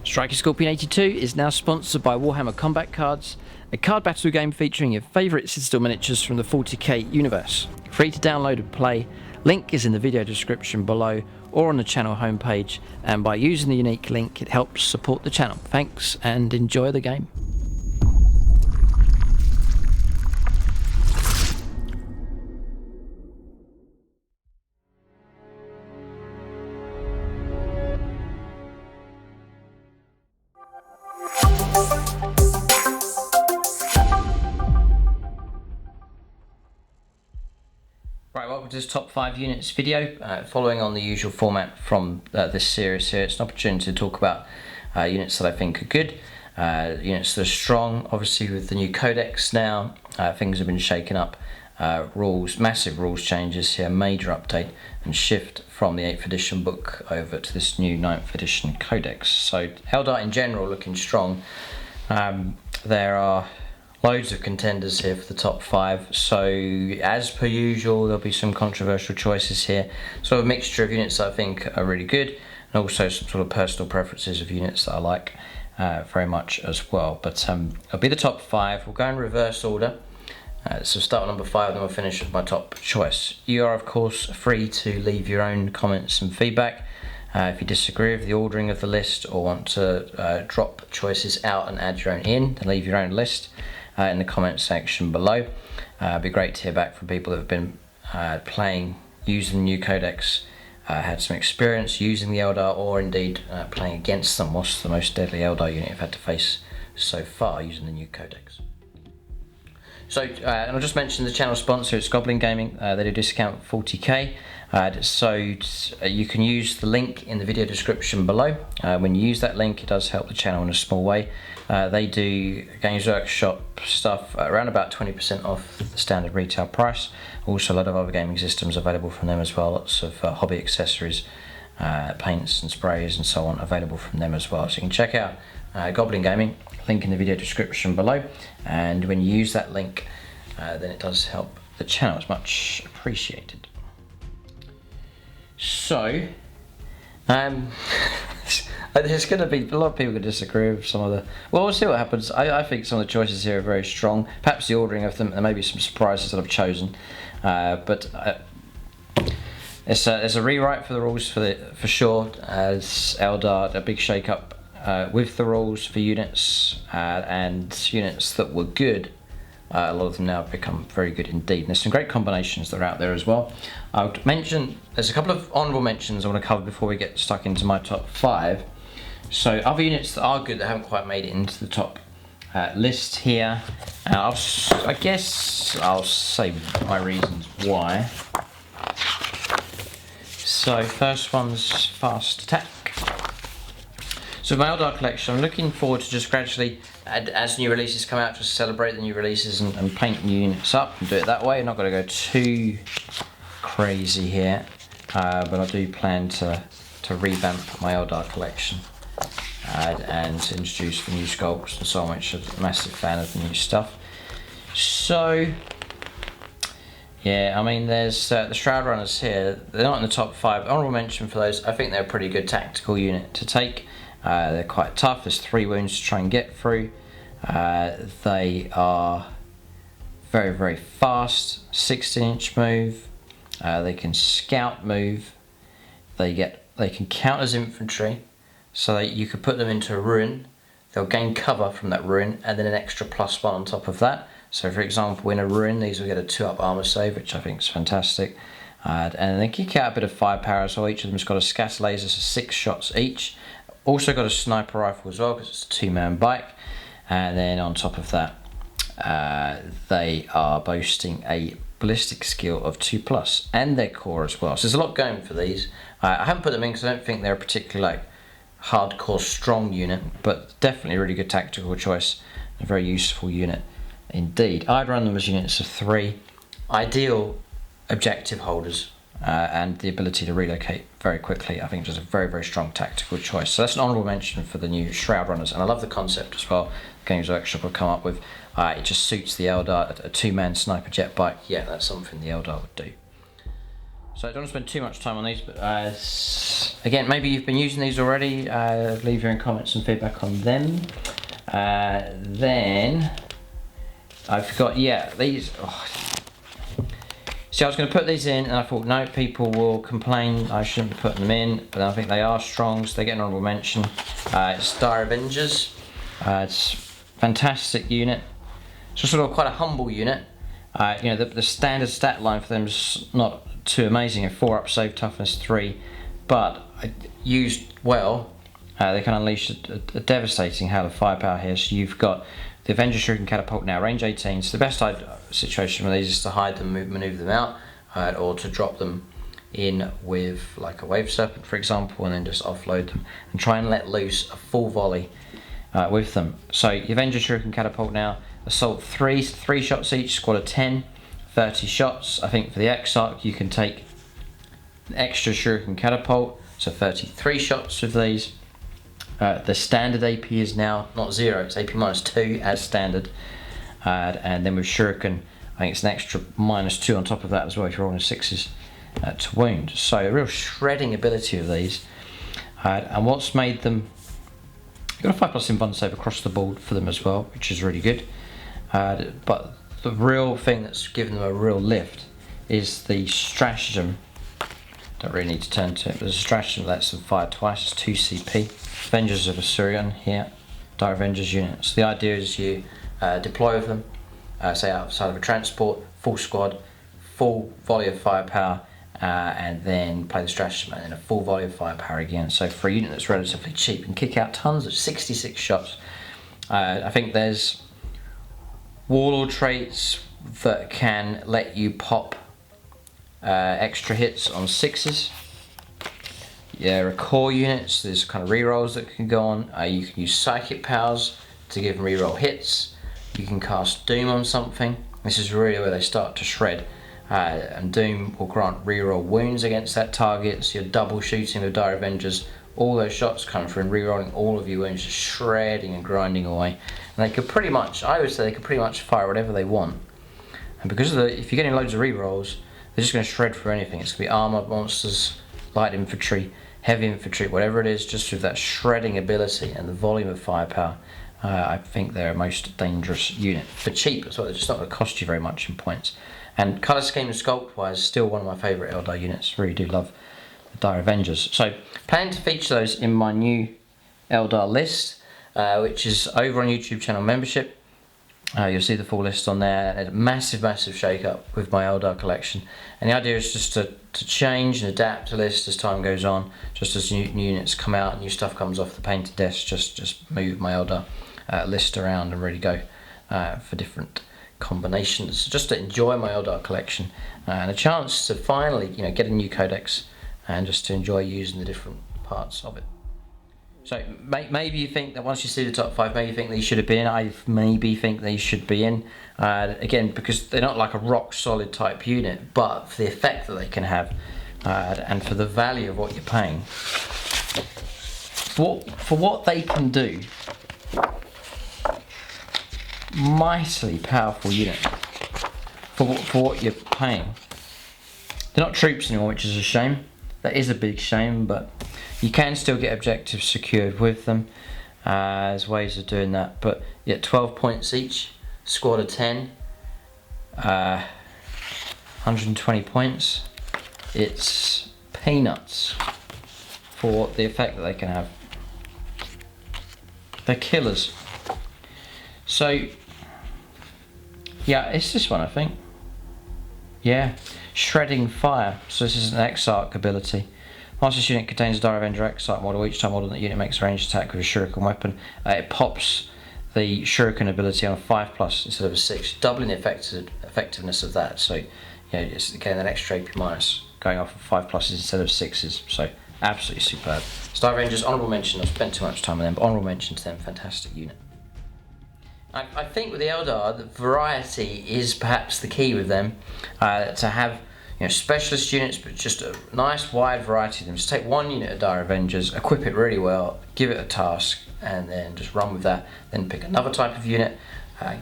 Striker Scorpion 82 is now sponsored by Warhammer Combat Cards, a card battle game featuring your favourite Citadel miniatures from the 40k universe. Free to download and play, link is in the video description below or on the channel homepage, and by using the unique link it helps support the channel. Thanks and enjoy the game. Right, welcome to this top 5 units video, following on the usual format from this series here. It's an opportunity to talk about units that I think are good, units that are strong. Obviously with the new codex now, things have been shaken up, massive rules changes here, major update and shift from the 8th edition book over to this new 9th edition codex. So Eldar in general looking strong. There are loads of contenders here for the top 5, so as per usual there'll be some controversial choices here, sort of a mixture of units that I think are really good and also some sort of personal preferences of units that I like very much as well. But it'll be the top 5. We'll go in reverse order, so start with number 5 and then we'll finish with my top choice. You are of course free to leave your own comments and feedback. If you disagree with the ordering of the list or want to drop choices out and add your own in, then leave your own list in the comment section below. It'd be great to hear back from people that have been playing using the new codex, had some experience using the Eldar, or indeed playing against them. What's the most deadly Eldar unit you've had to face so far using the new codex? So, and I'll just mention the channel sponsor, it's Goblin Gaming. They do discount 40k, so you can use the link in the video description below. When you use that link, it does help the channel in a small way. They do Games Workshop stuff around about 20% off the standard retail price. Also a lot of other gaming systems available from them as well, lots of hobby accessories, paints and sprays and so on available from them as well. So you can check out Goblin Gaming, link in the video description below, and when you use that link then it does help the channel. It's much appreciated. So there's going to be a lot of people who disagree with some of the... Well, we'll see what happens. I think some of the choices here are very strong. Perhaps the ordering of them, there may be some surprises that I've chosen. But there's a rewrite for the rules for sure, as Eldar, a big shake-up with the rules for units, and units that were good. A lot of them now have become very good indeed. And there's some great combinations that are out there as well. I would mention, there's a couple of honourable mentions I want to cover before we get stuck into my top 5. So other units that are good that haven't quite made it into the top list here. I guess I'll say my reasons why. So first one's fast attack. So my Eldar collection, I'm looking forward to just gradually, as new releases come out, just celebrate the new releases and paint new units up and do it that way. I'm not going to go too crazy here, but I do plan to revamp my Eldar collection and to introduce the new sculpts and so on, which I'm a massive fan of the new stuff. So yeah, I mean there's the Shroud runners here. They're not in the top 5. Honourable mention for those. I think they're a pretty good tactical unit to take. They're quite tough. There's 3 wounds to try and get through. They are very, very fast. 16-inch move. They can scout move. They can count as infantry, so that you could put them into a ruin. They'll gain cover from that ruin, and then an extra +1 on top of that. So, for example, in a ruin, these will get a 2-up armor save, which I think is fantastic. And they kick out a bit of firepower as well. Each of them's got a scatter laser, so 6 shots each. Also got a sniper rifle as well, because it's a 2-man bike. And then on top of that, they are boasting a ballistic skill of 2+, and their core as well. So there's a lot going for these. I haven't put them in because I don't think they're a particularly hardcore strong unit, but definitely a really good tactical choice. A very useful unit indeed. I'd run them as units of 3. Ideal objective holders. And the ability to relocate very quickly, I think, is a very, very strong tactical choice. So that's an honourable mention for the new Shroud runners, and I love the concept as well. Games Workshop have come up with. It just suits the Eldar. A 2-man sniper jet bike. Yeah, that's something the Eldar would do. So I don't want to spend too much time on these, but again, maybe you've been using these already. Leave your comments and feedback on them. Then I've got, yeah, these. Oh. See, I was going to put these in, and I thought, no, people will complain I shouldn't be putting them in, but I think they are strong, so they get an honourable mention. It's Dire Avengers. It's a fantastic unit. It's sort of quite a humble unit. You know, the standard stat line for them is not too amazing, a 4 up save, toughness 3, but used well, they can unleash a devastating hail of firepower here. So you've got the Avengers Shuriken Catapult now, range 18, so the best situation with these is to hide them, manoeuvre them out, or to drop them in with like a Wave Serpent, for example, and then just offload them and try and let loose a full volley with them. So the Avengers Shuriken Catapult now, assault 3 shots each, squad of 10, 30 shots. I think for the Exarch you can take an extra Shuriken Catapult, so 33 shots with these. The standard AP is now not 0, it's AP -2 as standard. And then with Shuriken, I think it's an extra -2 on top of that as well if you're rolling 6s to wound. So a real shredding ability of these. And what's made them, you've got a 5+ in bond save across the board for them as well, which is really good. But the real thing that's given them a real lift is the stratagem. Don't really need to turn to it, but there's a stratagem that lets them fire twice. It's 2 CP. Avengers of Asuryani here, Dire Avengers units. The idea is you deploy with them, say outside of a transport, full squad, full volley of firepower, and then play the stratagem and then a full volley of firepower again. So for a unit that's relatively cheap, you can kick out tons of 66 shots. I think there's warlord traits that can let you pop extra hits on 6s. There are core units, there's kind of rerolls that can go on. You can use psychic powers to give them reroll hits. You can cast Doom on something. This is really where they start to shred. And Doom will grant reroll wounds against that target, so you're double shooting with Dire Avengers. All those shots come through and rerolling all of your wounds, just shredding and grinding away. And they could pretty much, I would say they could pretty much fire whatever they want. And because of if you're getting loads of rerolls, they're just going to shred through anything. It's going to be armoured monsters, light infantry, heavy infantry, whatever it is, just with that shredding ability and the volume of firepower. I think they're a most dangerous unit. For cheap as well, they're just not going to cost you very much in points. And colour scheme and sculpt wise, still one of my favourite Eldar units. Really do love the Dire Avengers. So, plan to feature those in my new Eldar list, which is over on YouTube channel membership. You'll see the full list on there. A massive shake up with my Eldar collection, and the idea is just to change and adapt the list as time goes on, just as new units come out, new stuff comes off the painted desk, just move my Eldar list around and really go for different combinations, just to enjoy my Eldar collection and a chance to finally get a new codex and just to enjoy using the different parts of it. So maybe you think that once you see the top 5, maybe you think these should have been in. I maybe think these should be in. Again, because they're not like a rock solid type unit, but for the effect that they can have and for the value of what you're paying. For what they can do, mightily powerful unit for what you're paying. They're not troops anymore, which is a shame. That is a big shame, but you can still get objectives secured with them. There's ways of doing that, but yeah, 12 points each, squad of 10, 120 points. It's peanuts for the effect that they can have. They're killers. So yeah, it's this one, I think. Yeah, shredding fire. So this is an Exarch ability. Once this unit contains a Dire Avenger Exarch model, each time model that unit makes a ranged attack with a Shuriken weapon, it pops the Shuriken ability on a 5+ instead of a 6, doubling the effectiveness of that. So yeah, it's again an extra AP minus going off of 5+ instead of 6s. So absolutely superb. Dire Avengers, honourable mention. I've spent too much time on them, but honourable mention to them. Fantastic unit. I think with the Eldar, the variety is perhaps the key with them. To have specialist units, but just a nice wide variety of them. Just take one unit of Dire Avengers, equip it really well, give it a task, and then just run with that. Then pick another type of unit,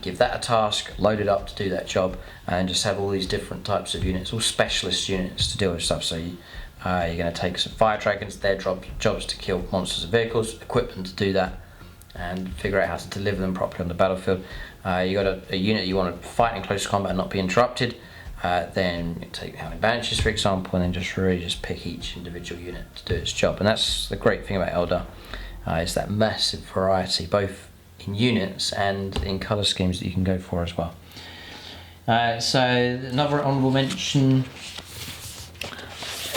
give that a task, load it up to do that job, and just have all these different types of units, all specialist units to deal with stuff. So you're going to take some fire dragons, their jobs to kill monsters and vehicles, equip them to do that, and figure out how to deliver them properly on the battlefield. You got a unit you want to fight in close combat and not be interrupted. Then you take Howling banshees, for example, and then just really pick each individual unit to do its job. And that's the great thing about Eldar, is that massive variety, both in units and in colour schemes that you can go for as well. So another honourable mention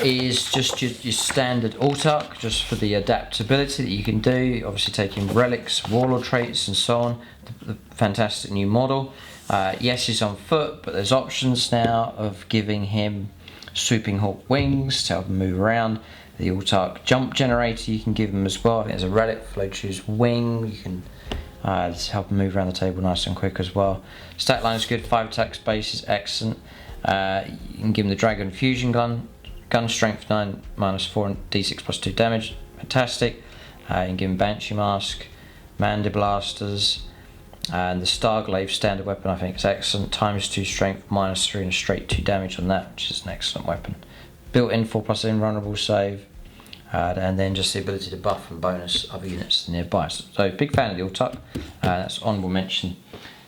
is just your standard autarch, just for the adaptability that you can do. Obviously taking relics, warlord traits and so on. The fantastic new model. Yes, he's on foot, but there's options now of giving him swooping hawk wings to help him move around. The autarch jump generator you can give him as well. I think there's a relic for choose wing. You can just help him move around the table nice and quick as well. Stat line is good. 5 attack space is excellent. You can give him the dragon fusion gun strength 9 -4 and d6 +2 damage. Fantastic. You can give him banshee mask, manda blasters. And the Starglaive standard weapon I think is excellent. ×2 strength, -3 and a straight 2 damage on that, which is an excellent weapon. Built-in 4+ invulnerable save, and then just the ability to buff and bonus other units nearby. So big fan of the autarch. That's honourable mention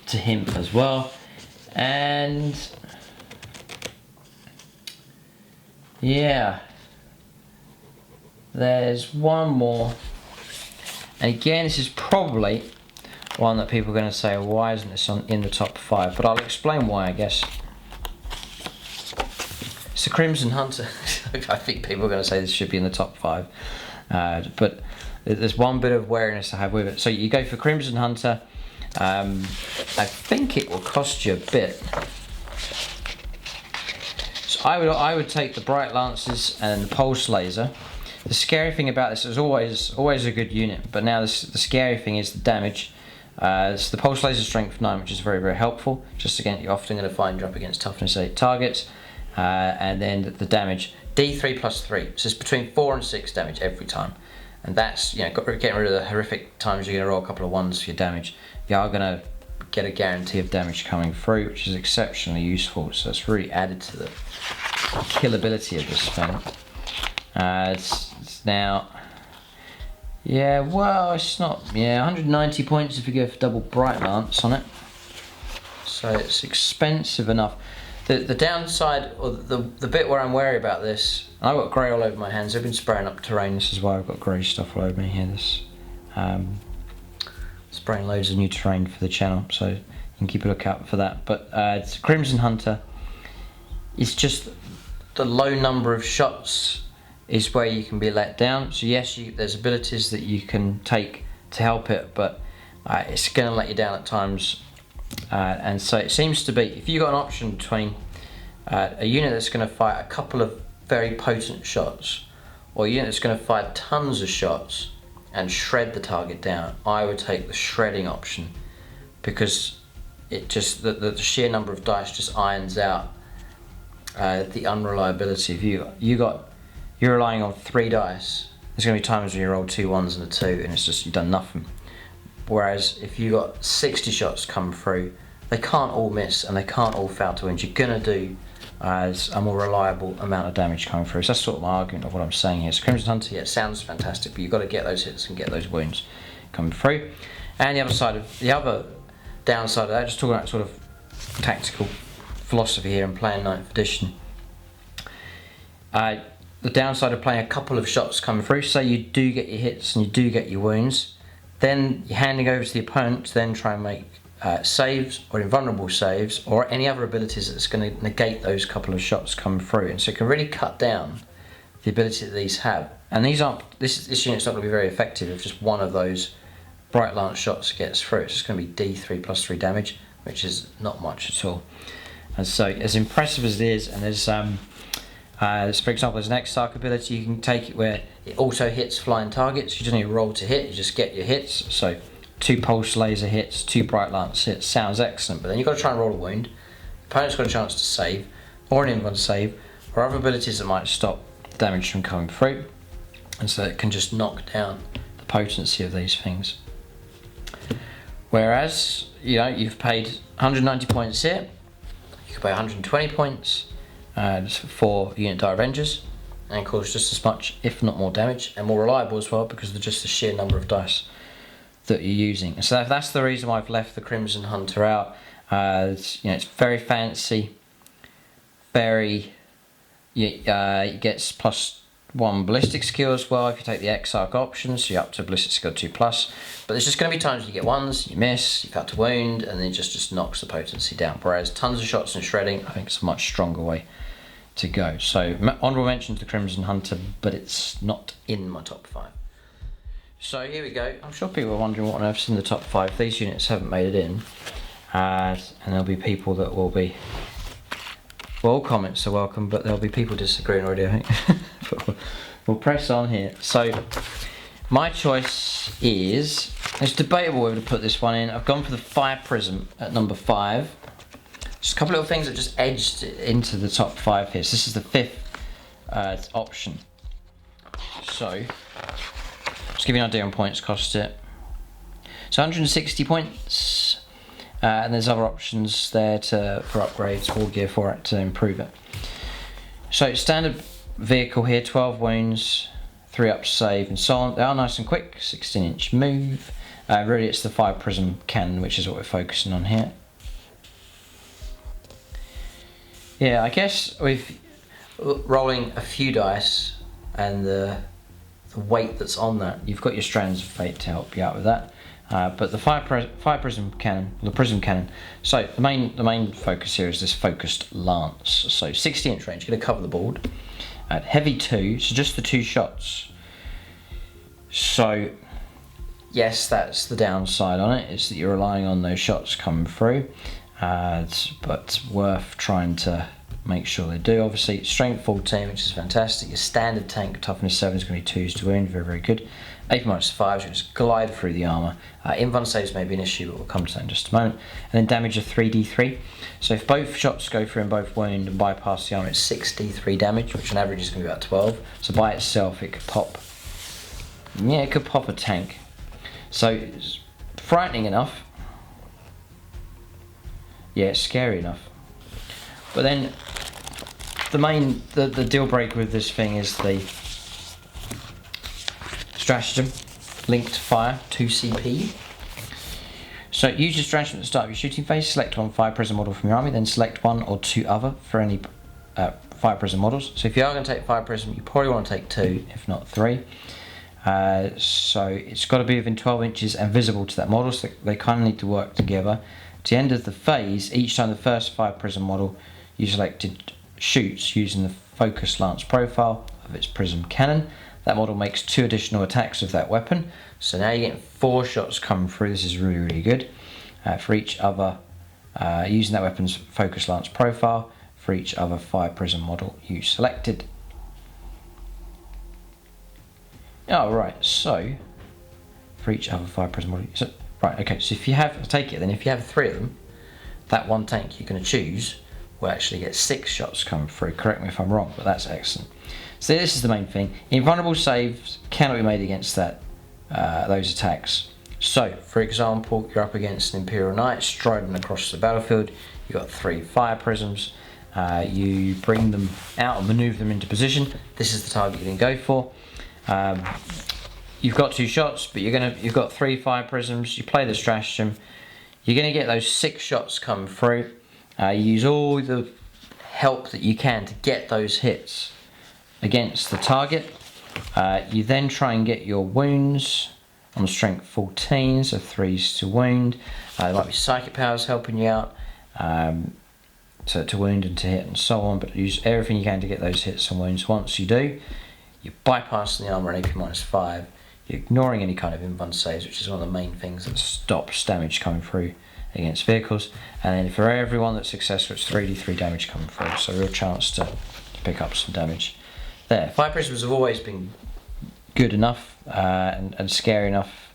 to him as well. And yeah, there's one more. And again, this is probably one that people are going to say, why isn't this in the top 5? But I'll explain why, I guess. It's the Crimson Hunter. I think people are going to say this should be in the top 5. But there's one bit of wariness I have with it. So you go for Crimson Hunter. I think it will cost you a bit. So I would take the Bright Lances and the Pulse Laser. The scary thing about this is always a good unit, but now the scary thing is the damage. So the Pulse Laser strength 9, which is very, very helpful. Just again, you're often going to find you up against toughness 8 targets. And then the damage, D3 +3. So it's between 4 and 6 damage every time. And that's, getting rid of the horrific times you're going to roll a couple of 1s for your damage. You are going to get a guarantee of damage coming through, which is exceptionally useful. So it's really added to the killability of this spell. It's now... Yeah, well, it's not... Yeah, 190 points if you go for double Bright Lance on it. So it's expensive enough. The downside, or the bit where I'm wary about this, I've got grey all over my hands. I've been spraying up terrain. This is why I've got grey stuff all over me here. This spraying loads of new terrain for the channel, so you can keep a lookout for that. But it's Crimson Hunter. It's just the low number of shots is where you can be let down. So yes, there's abilities that you can take to help it, but it's going to let you down at times. And so it seems to be, if you've got an option between a unit that's going to fight a couple of very potent shots, or a unit that's going to fire tons of shots and shred the target down, I would take the shredding option, because it just the sheer number of dice just irons out the unreliability. If you're relying on 3 dice, there's going to be times when you roll 2 1s and a 2 and it's just you've done nothing. Whereas if you got 60 shots come through, they can't all miss and they can't all fail to win. You're going to do a more reliable amount of damage coming through. So that's sort of my argument of what I'm saying here. So Crimson Hunter, yeah, it sounds fantastic, but you've got to get those hits and get those wounds coming through. And the other downside of that, just talking about sort of tactical philosophy here and playing 9th edition. The downside of playing a couple of shots coming through, say you do get your hits and you do get your wounds, then you're handing over to the opponent to then try and make saves or invulnerable saves or any other abilities that's going to negate those couple of shots coming through. And so it can really cut down the ability that these have. And these aren't, this unit's not going to be very effective if just one of those Bright Lance shots gets through. It's just going to be D3 +3 damage, which is not much at all. And so as impressive as it is, and there's for example, there's an X-Arc ability you can take it where it also hits flying targets. You just need to roll to hit, you just get your hits. So 2 Pulse Laser hits, 2 Bright Lance hits, sounds excellent, but then you've got to try and roll a wound. The opponent's got a chance to save, or an invuln save, or other abilities that might stop damage from coming through. And so it can just knock down the potency of these things. Whereas, you know, you've paid 190 points here, you could pay 120 points for unit die Avengers, and cause just as much, if not more damage, and more reliable as well because of just the sheer number of dice that you're using. So that's the reason why I've left the Crimson Hunter out. It's very fancy, very, it gets +1 ballistic skill as well if you take the Exarch option, so you're up to ballistic skill 2+. But there's just going to be times you get ones, you miss, you cut to wound, and then it just knocks the potency down. Whereas tons of shots and shredding, I think it's a much stronger way to go. So honourable mention to the Crimson Hunter, but it's not in my top 5. So here we go. I'm sure people are wondering what on earth's in the top 5. These units haven't made it in, and there'll be people that will be. Well, all comments are welcome, but there'll be people disagreeing already, I think. We'll press on here. So my choice is, it's debatable whether to put this one in. I've gone for the Fire Prism at number 5. Just a couple of little things that just edged into the top 5 here. So this is the 5th option. So just give you an idea on points cost it. So 160 points. And there's other options there for upgrades, war gear for it to improve it. So standard vehicle here, 12 wounds, 3 up save and so on. They are nice and quick, 16-inch move. Really it's the Fire Prism cannon, which is what we're focusing on here. Yeah, I guess with rolling a few dice and the weight that's on that, you've got your Strands of Fate to help you out with that. But the fire prism cannon, the prism cannon. So the main focus here is this focused lance. So 60-inch range, going to cover the board. At heavy 2, so just the 2 shots. So yes, that's the downside on it, is that you're relying on those shots coming through. But worth trying to make sure they do. Obviously, strength 14, which is fantastic. Your standard tank toughness 7 is going to be 2s to wound, very, very good. AP -5, so just glide through the armour. Invuln saves may be an issue, but we'll come to that in just a moment. And then damage of 3d3. So if both shots go through and both wound and bypass the armour, it's 6d3 damage, which on average is going to be about 12. So by itself, it could pop. Yeah, it could pop a tank. So it's frightening enough. Yeah, it's scary enough. But then the deal breaker with this thing is the stratagem, linked fire, 2 CP. So use your stratagem at the start of your shooting phase, select one Fire Prism model from your army, then select 1 or 2 other for any Fire Prism models. So if you are going to take Fire Prism, you probably want to take 2, if not 3. So it's got to be within 12 inches and visible to that model, so they kind of need to work together. To the end of the phase, each time the first Fire Prism model you selected shoots using the focus lance profile of its prism cannon, that model makes 2 additional attacks with that weapon. So now you're getting 4 shots coming through. This is really, really good. For each other, using that weapon's focus lance profile, for each other Fire Prism model you selected. Oh, right, so for each other Fire Prism model. So, right, okay, so if you have, I'll take it then, if you have 3 of them, that one tank you're going to choose will actually get 6 shots coming through. Correct me if I'm wrong, but that's excellent. So this is the main thing. Invulnerable saves cannot be made against that those attacks. So, for example, you're up against an Imperial Knight striding across the battlefield. You've got 3 Fire Prisms. You bring them out and manoeuvre them into position. This is the target you're going to go for. You've got 2 shots, but you've got 3 Fire Prisms. You play the stratagem. You're going to get those 6 shots come through. You use all the help that you can to get those hits against the target. You then try and get your wounds on strength 14, so 3s to wound. There might be psychic powers helping you out to wound and to hit and so on, but use everything you can to get those hits and wounds. Once you do, you're bypassing the armour and AP -5. You're ignoring any kind of invuln saves, which is one of the main things that stops damage coming through against vehicles. And then for everyone that's successful, it's 3d3 damage coming through, so a real chance to pick up some damage there. Fire Prisms have always been good enough and scary enough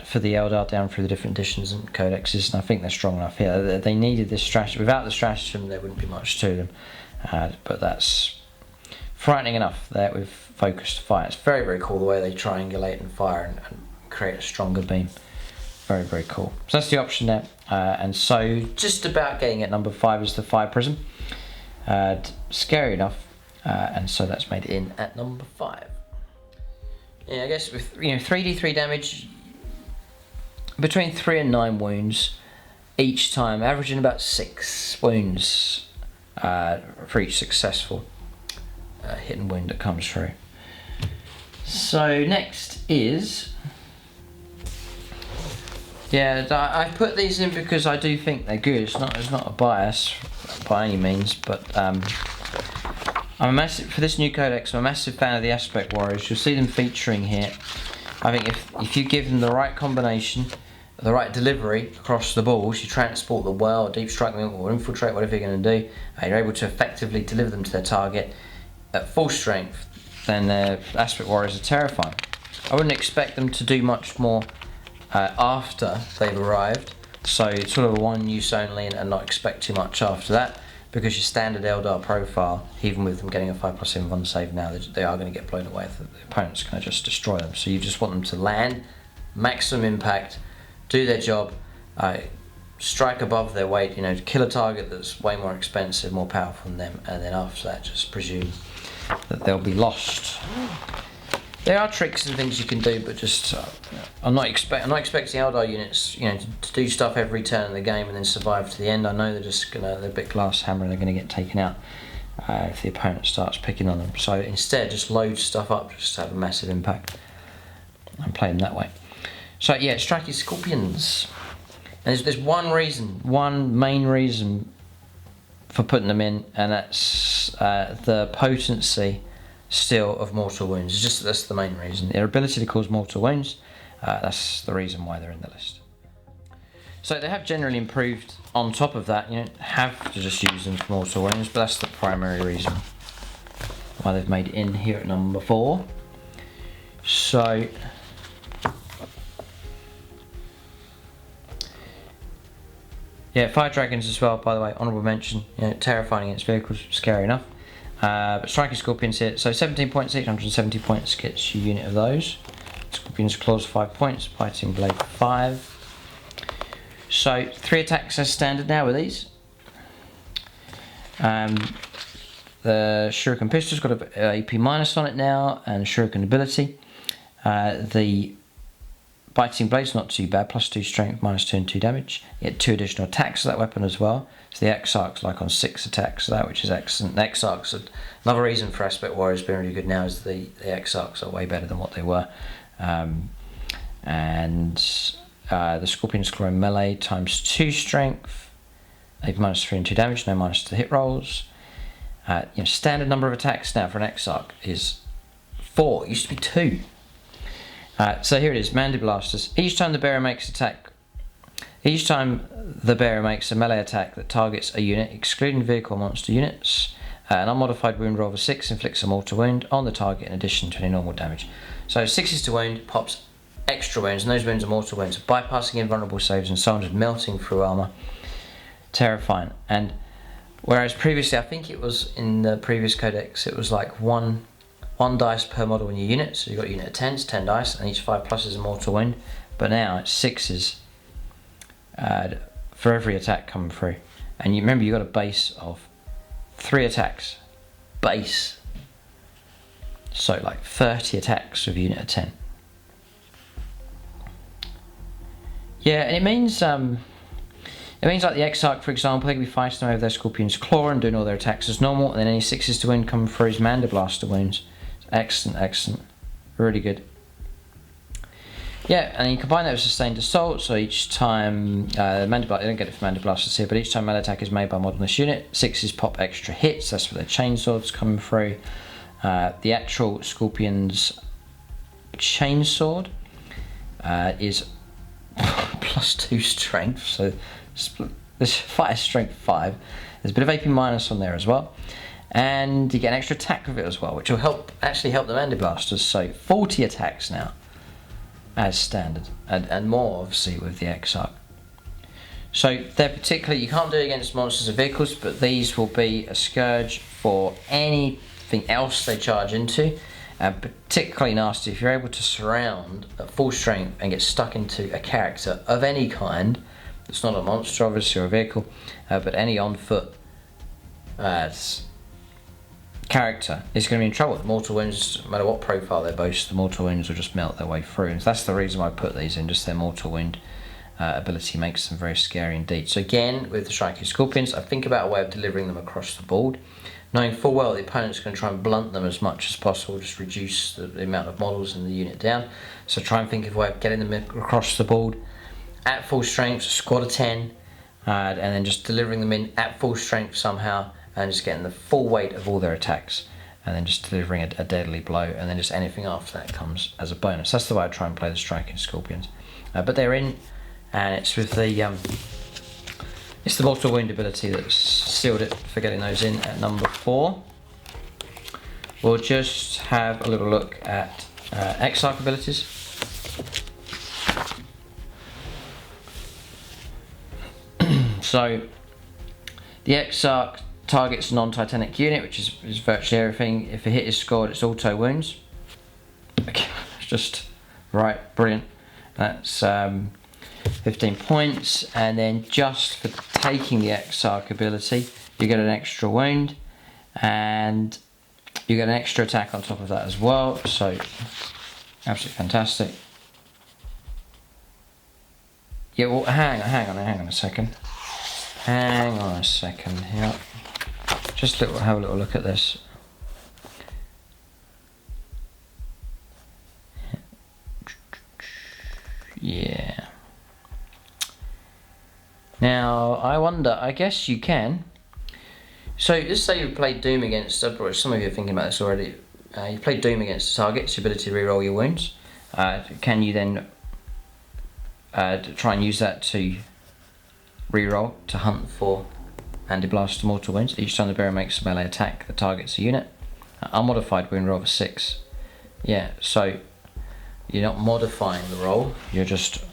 for the Eldar down through the different editions and codexes, and I think they're strong enough here. They needed this stratagem. Without the stratagem, there wouldn't be much to them, but that's frightening enough there with focused fire. It's very, very cool the way they triangulate and fire and create a stronger beam very, very cool. So that's the option there. And so just about getting at number 5 is the fire prism. Scary enough. And so that's made it in at number 5. Yeah, I guess with 3d3 damage, between 3 and 9 wounds each time, averaging about 6 wounds for each successful hit and wound that comes through. So next is, I put these in because I do think they're good. It's not a bias by any means, but I'm a massive, for this new codex, I'm a massive fan of the aspect warriors. You'll see them featuring here. I think if you give them the right combination, the right delivery across the balls, you transport the well, deep strike or infiltrate, whatever you're going to do, you're able to effectively deliver them to their target at full strength, then their aspect warriors are terrifying. I wouldn't expect them to do much more after they've arrived, so it's sort of a one use only and not expect too much after that, because your standard Eldar profile, even with them getting a 5+7 1 save now, they are going to get blown away. The opponent's going to just destroy them. So you just want them to land, maximum impact, do their job, strike above their weight, kill a target that's way more expensive, more powerful than them, and then after that just presume that they'll be lost. There are tricks and things you can do, but just I'm not expecting Eldar units, to do stuff every turn in the game and then survive to the end. I know they're a bit glass hammer and they're gonna get taken out if the opponent starts picking on them. So instead, just load stuff up just to have a massive impact and play them that way. So yeah, striking scorpions. And there's one main reason for putting them in, and that's the potency still of mortal wounds. That's the main reason. Their ability to cause mortal wounds, that's the reason why they're in the list. So they have generally improved on top of that. You don't have to just use them for mortal wounds, but that's the primary reason why they've made it in here at number 4. So yeah, fire dragons as well, by the way, honourable mention. Terrifying against vehicles, scary enough. But striking scorpions here, so 17 points each, 170 points gets you a unit of those. Scorpion's claws 5 points, biting blade 5. So 3 attacks as standard now with these. The shuriken pistol's got an AP minus on it now, and shuriken ability. The biting blade's not too bad, +2 strength, -2 and 2 damage. You get 2 additional attacks of that weapon as well. So the Exarch's like on 6 attacks of that, which is excellent. The Exarch's, another reason for Aspect Warriors being really good now is the Exarch's are way better than what they were. The Scorpion's Claw in melee ×2 strength, AP -3 and 2 damage, no minus to the hit rolls. Standard number of attacks now for an Exarch is 4, it used to be 2. So here it is, Mandiblasters. Each time the bearer makes a melee attack that targets a unit, excluding vehicle monster units, an unmodified wound roll of 6 inflicts a mortal wound on the target in addition to any normal damage. So 6 is to wound, pops extra wounds, and those wounds are mortal wounds, bypassing invulnerable saves and so on, just melting through armour. Terrifying. And whereas previously, I think it was in the previous codex, it was like one dice per model in your unit, so you've got a unit of 10, it's 10 dice, and each 5+ is a mortal wound. But now it's 6s for every attack coming through. And you remember, you've got a base of 3 attacks. Base. So like 30 attacks with a unit of 10. Yeah, and it means like the Exarch, for example, they can be fighting them over their Scorpion's Claw and doing all their attacks as normal, and then any 6s to wound coming through is Mandiblaster wounds. Excellent, really good. Yeah, and you combine that with sustained assault, so each time Mandiblaster, I don't get it from Mandiblasters here, but each time melee attack is made by a model in this unit, 6s pop extra hits, that's for their chainswords coming through. The actual Scorpion's chainsword is +2 strength, so this fighter strength 5. There's a bit of AP minus on there as well. And you get an extra attack with it as well, which will actually help the Mandiblasters. So 40 attacks now as standard, and more obviously with the Exarch. So they're particularly, you can't do it against monsters or vehicles, but these will be a scourge for anything else they charge into, And particularly nasty if you're able to surround at full strength and get stuck into a character of any kind. It's not a monster obviously or a vehicle, but any on foot character is going to be in trouble. Mortal wounds, no matter what profile they boast, the mortal wounds will just melt their way through. And that's the reason why I put these in, just their mortal wound ability makes them very scary indeed. So again, with the striking scorpions, I think about a way of delivering them across the board, knowing full well the opponent's going to try and blunt them as much as possible, just reduce the amount of models in the unit down. So try and think of a way of getting them across the board at full strength, a squad of 10, and then just delivering them in at full strength somehow, and just getting the full weight of all their attacks, and then just delivering a deadly blow, and then just anything after that comes as a bonus. That's the way I try and play the striking scorpions. But they're in, and it's with the it's the mortal wound ability that's sealed it for getting those in at number 4. We'll just have a little look at Exarch abilities. So the Exarch targets a non-titanic unit, which is virtually everything. If a hit is scored, it's auto wounds. Okay, it's just right, brilliant. That's 15 points, and then just for taking the Exarch ability, you get an extra wound, and you get an extra attack on top of that as well. So absolutely fantastic. Yeah, well, hang on a second. Hang on a second here. Just have a little look at this. Yeah. Now, I wonder, I guess you can. So, let's say you've played Doom against, some of you are thinking about this already. You've played Doom against a target, it's your ability to reroll your wounds. Can you then try and use that to reroll, to hunt for anti-blast mortal wounds? Each time the bearer makes a melee attack that targets a unit. Unmodified wound roll of 6. Yeah, so you're not modifying the roll, you're just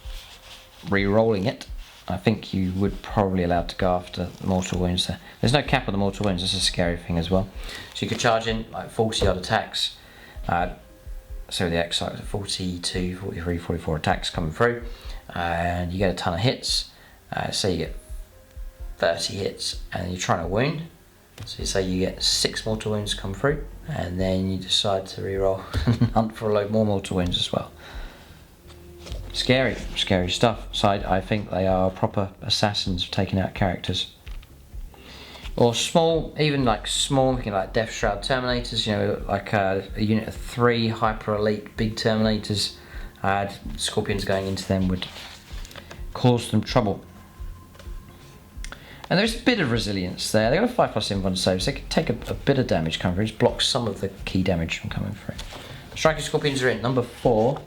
re-rolling it. I think you would probably allow to go after the mortal wounds there. There's no cap on the mortal wounds, that's a scary thing as well. So you could charge in like 40 odd attacks. So the Exarch, 42, 43, 44 attacks coming through, and you get a ton of hits. Say you get 30 hits and you're trying to wound. So you say you get 6 mortal wounds come through, and then you decide to reroll and hunt for a load more mortal wounds as well. Scary stuff. So I think they are proper assassins taking out characters. Or small, even like small, looking like Death Shroud Terminators, you know, like a unit of 3 hyper elite big Terminators. Scorpions going into them would cause them trouble. And there's a bit of resilience there. They've got a 5+ invuln saves. They can take a bit of damage coming through, just block some of the key damage from coming through. Striking Scorpions are in, number 4.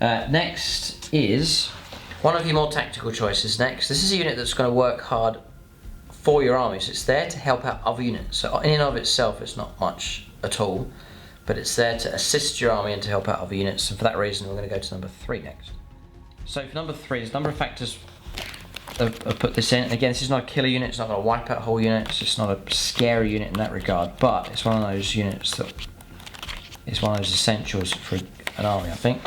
Next is one of your more tactical choices next. This is a unit that's going to work hard for your armies. It's there to help out other units. So in and of itself, it's not much at all, but it's there to assist your army and to help out other units. And for that reason, we're going to go to number 3 next. So for number 3, there's a number of factors I've put this in. Again, this is not a killer unit. It's not going to wipe out whole units. It's just not a scary unit in that regard. But it's one of those units that is one of those essentials for an army, I think.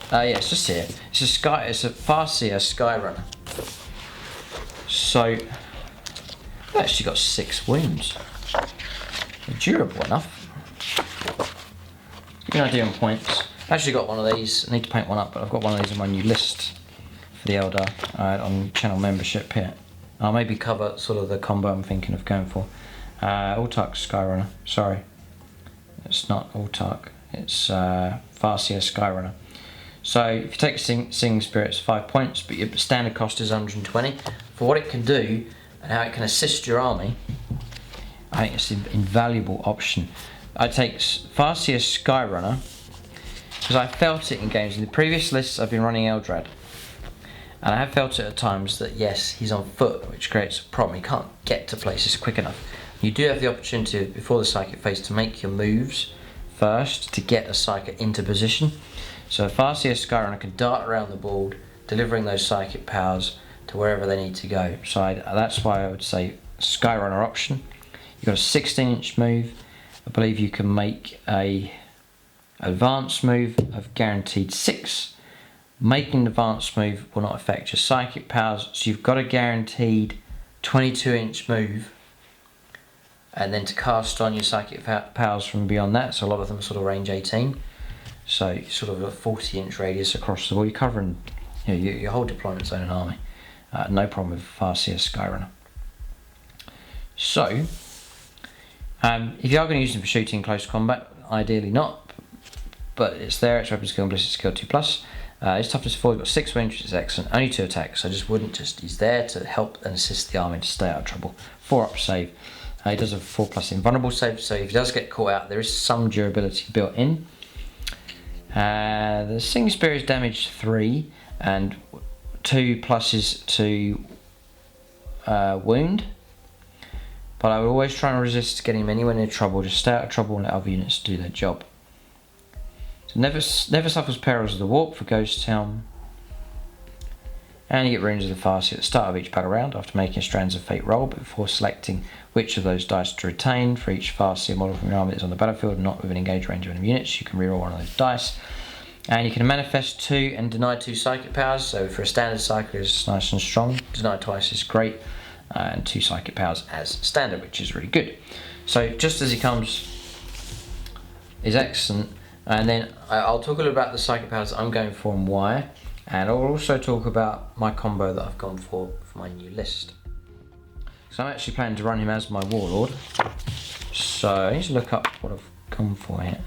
Yeah, it's just here. It's a Farseer skyrunner. So I've actually got 6 wounds. They're durable enough. Give you an idea on points. I've actually got one of these. I need to paint one up, but I've got one of these on my new list for the Eldar on channel membership here. I'll maybe cover sort of the combo I'm thinking of going for. Autarch skyrunner. Sorry, it's not Autarch. It's Farseer skyrunner. So if you take Singing Spirit, it's 5 points, but your standard cost is 120. For what it can do and how it can assist your army, I think it's an invaluable option. I take Farseer Skyrunner because I felt it in games. In the previous lists I've been running Eldrad, and I have felt it at times that yes, he's on foot, which creates a problem. He can't get to places quick enough. You do have the opportunity before the psychic phase to make your moves first to get a psychic into position. So Farseer Skyrunner can dart around the board, delivering those psychic powers to wherever they need to go. So that's why I would say Skyrunner option. You've got a 16-inch move, I believe you can make a advanced move of guaranteed 6. Making an advanced move will not affect your psychic powers, so you've got a guaranteed 22-inch move, and then to cast on your psychic powers from beyond that, so a lot of them sort of range 18, so sort of a 40-inch radius across the wall. You're covering, you know, your whole deployment zone and army. No problem with Farseer skyrunner. So, if you are going to use them for shooting close combat, ideally not, but it's there. It's weapon skill and ballistic skill 2+. His toughness 4, he's got 6 range, which is excellent. Only 2 attacks, so I just wouldn't he's there to help and assist the army to stay out of trouble. 4 up save. He does have 4+ invulnerable save, so if he does get caught out, there is some durability built in. The Sing Spear is damage 3 and 2 pluses to wound. But I would always try and resist getting him anywhere near trouble. Just stay out of trouble and let other units do their job. So never suffers perils of the warp for Ghost Town. And you get runes of the Farseer at the start of each battle round after making a Strands of Fate roll, but before selecting which of those dice to retain for each Farseer model from your army that is on the battlefield and not within engaged range of enemy units. You can reroll one of those dice. And you can manifest 2 and deny 2 psychic powers. So for a standard cycle is nice and strong. Deny twice is great. And 2 psychic powers as standard, which is really good. So just as he comes is excellent. And then I'll talk a little about the psychic powers that I'm going for and why. And I'll also talk about my combo that I've gone for my new list. So I'm actually planning to run him as my warlord. So I need to look up what I've gone for here.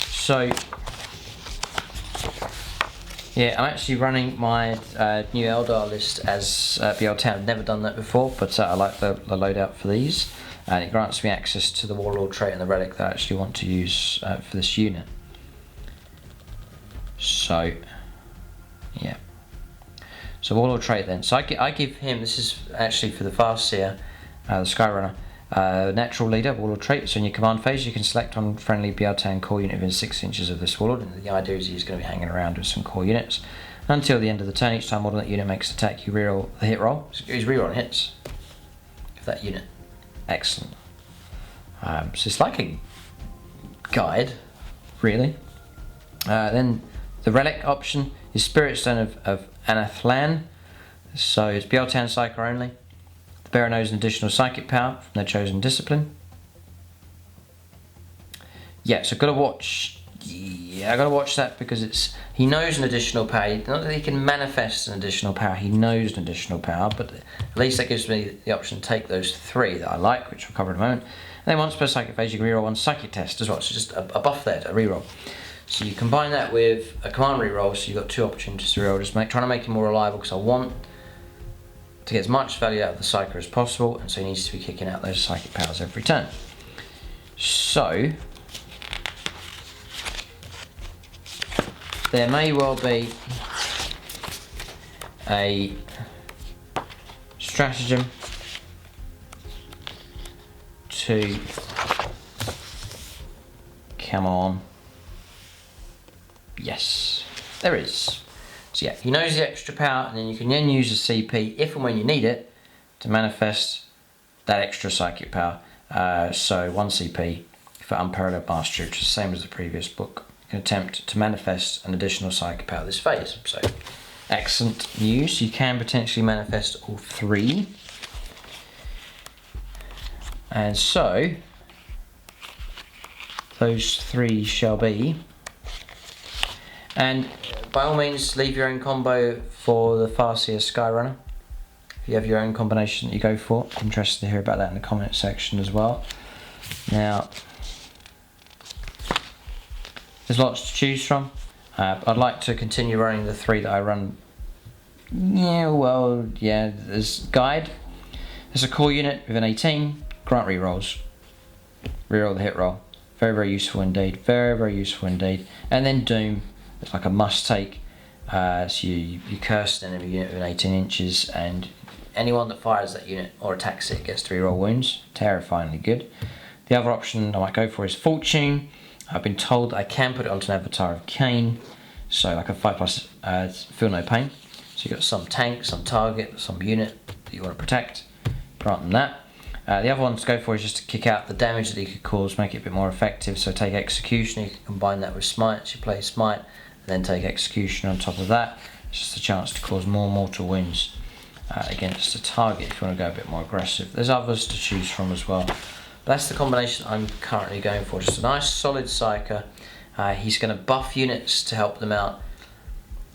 So yeah, I'm actually running my new Eldar list as BL Town. I've never done that before, but I like the loadout for these. And it grants me access to the warlord trait and the relic that I actually want to use for this unit. So, yeah. So warlord trait then. So I give him, this is actually for the Farseer, the skyrunner, natural leader, warlord trait. So in your command phase you can select on friendly BL Town core unit within 6 inches of this warlord. And the idea is he's going to be hanging around with some core units. Until the end of the turn, each time more than that unit makes an attack, you reroll the hit roll. He's rerolling hits of that unit. Excellent. So it's like a guide, really. Then the relic option is Spirit Stone of Anathlan. So it's BL Town Psyker only. The bearer knows an additional psychic power from their chosen discipline. Yeah, so I've got to watch that because he knows an additional power. Not that he can manifest an additional power, he knows an additional power, but at least that gives me the option to take those 3 that I like, which I'll cover in a moment. And then once per psychic phase you can reroll 1 psychic test as well, so just a buff there, a reroll. So you combine that with a command reroll, so you've got 2 opportunities to reroll, just trying to make him more reliable because I want to get as much value out of the psyker as possible, and so he needs to be kicking out those psychic powers every turn. So there may well be a stratagem to come on. Yes, there is. So yeah, he knows the extra power, and then you can then use the CP if and when you need it to manifest that extra psychic power. So 1 CP for Unparalleled Mastery, which is the same as the previous book. You can attempt to manifest an additional psychic power this phase. So excellent news. You can potentially manifest all 3. And so those 3 shall be. And by all means leave your own combo for the Farseer skyrunner. If you have your own combination that you go for, I'm interested to hear about that in the comment section as well. Now, there's lots to choose from. I'd like to continue running the 3 that I run. There's Guide. There's a core unit with an 18. Grant rerolls. Reroll the hit roll. Very, very useful indeed. Very, very useful indeed. And then Doom. It's like a must take. So you curse an enemy unit within 18 inches, and anyone that fires that unit or attacks it gets to reroll wounds. Terrifyingly good. The other option I might go for is Fortune. I've been told I can put it onto an avatar of Khaine. So like a 5+, feel no pain. So you've got some tank, some target, some unit that you want to protect. Grant them that. The other one to go for is just to kick out the damage that he could cause, make it a bit more effective. So take Executioner, you can combine that with Smite, so you play Smite, and then take Executioner on top of that. It's just a chance to cause more mortal wounds against a target if you want to go a bit more aggressive. There's others to choose from as well. But that's the combination I'm currently going for. Just a nice solid Psyker. He's going to buff units to help them out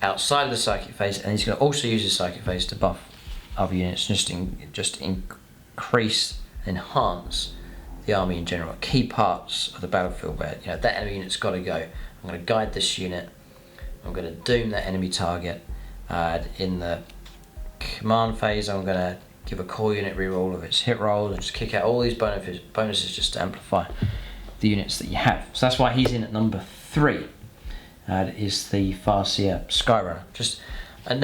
outside of the Psychic phase, and he's going to also use his Psychic phase to buff other units, just increase, enhance the army in general. Key parts of the battlefield where that enemy unit's got to go. I'm going to guide this unit. I'm going to doom that enemy target. In the command phase, I'm going to give a core unit reroll of its hit roll and just kick out all these bonuses just to amplify the units that you have. So that's why he's in at number 3. Is the Farseer Skyrunner. Just a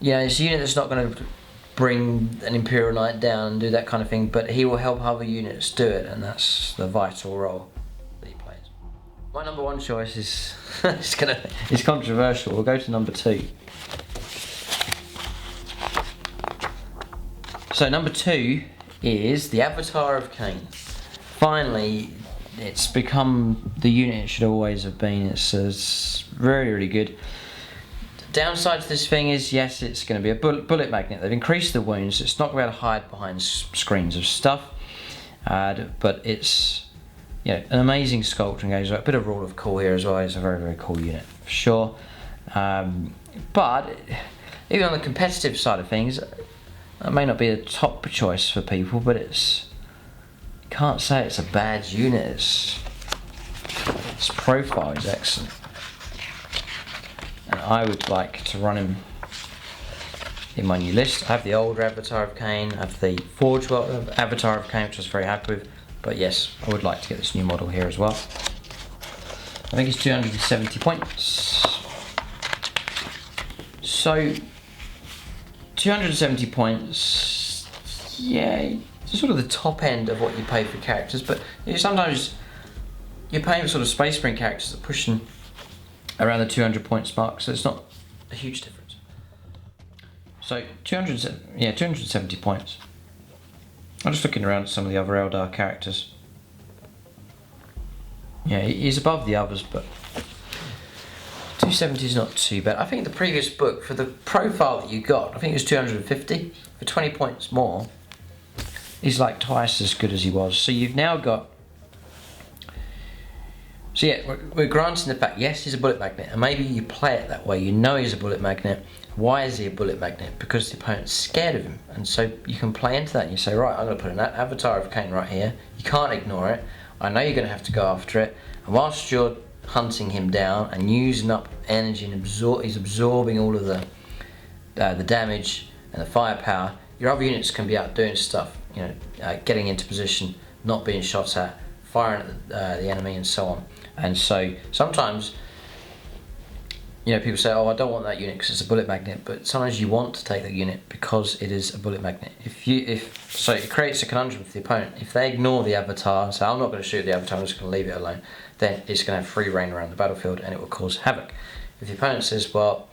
it's a unit that's not going to bring an Imperial Knight down and do that kind of thing, but he will help other units do it, and that's the vital role that he plays. My number 1 choice is it's controversial. We'll go to number 2. So number 2 is the Avatar of Khaine. Finally, it's become the unit it should always have been. It's very, really good. The downside to this thing is, yes, it's going to be a bullet magnet. They've increased the wounds. It's not going to be able to hide behind screens of stuff, but it's an amazing sculpture and goes a bit of rule of cool here as well. It's a very, very cool unit for sure. But even on the competitive side of things, it may not be a top choice for people, but can't say it's a bad unit. Its profile is excellent, and I would like to run him in my new list. I have the older Avatar of Khaine, I have the Forge Avatar of Khaine, which I was very happy with, but yes, I would like to get this new model here as well. I think it's 270 points. So 270 points, yeah, sort of the top end of what you pay for characters, but sometimes you're paying for sort of Space Marine characters that are pushing around the 200 points mark, so it's not a huge difference. So 270 points. I'm just looking around at some of the other Eldar characters. Yeah, he's above the others, but 270 is not too bad. I think the previous book, for the profile that you got, I think it was 250. For 20 points more, he's like twice as good as he was. So you've now got... So yeah, we're granting the fact, yes, he's a bullet magnet, and maybe you play it that way. You know he's a bullet magnet. Why is he a bullet magnet? Because the opponent's scared of him. And so you can play into that and you say, right, I'm going to put an Avatar of Khaine right here. You can't ignore it. I know you're going to have to go after it. And whilst you're hunting him down and using up energy and he's absorbing all of the damage and the firepower, your other units can be out doing stuff, getting into position, not being shot at, firing at the enemy, and so on. And so sometimes, people say, oh, I don't want that unit because it's a bullet magnet, but sometimes you want to take that unit because it is a bullet magnet. So it creates a conundrum for the opponent. If they ignore the Avatar and say, I'm not going to shoot the Avatar, I'm just going to leave it alone, then it's going to have free reign around the battlefield and it will cause havoc. If the opponent says, well,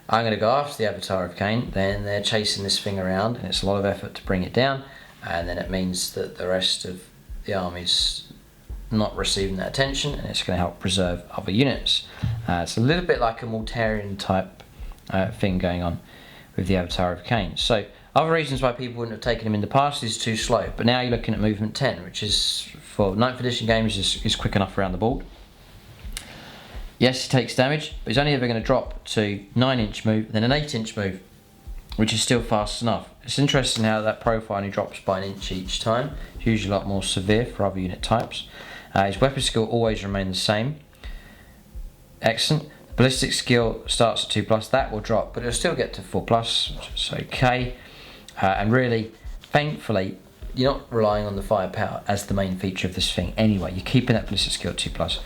I'm going to go after the Avatar of Khaine, then they're chasing this thing around and it's a lot of effort to bring it down, and then it means that the rest of the army's not receiving that attention, and it's going to help preserve other units. It's a little bit like a Mortarion type thing going on with the Avatar of Khaine. So other reasons why people wouldn't have taken him in the past is too slow, but now you're looking at movement 10, which is for 9th edition games is quick enough around the board. Yes, he takes damage, but he's only ever going to drop to 9-inch move, then an 8-inch move, which is still fast enough. It's interesting how that profile only drops by 1 inch each time. It's usually a lot more severe for other unit types. His weapon skill always remain the same. Excellent. Ballistic skill starts at 2+, that will drop, but it'll still get to 4+, which is okay. And really, thankfully, you're not relying on the firepower as the main feature of this thing anyway. You're keeping that ballistic skill at 2+.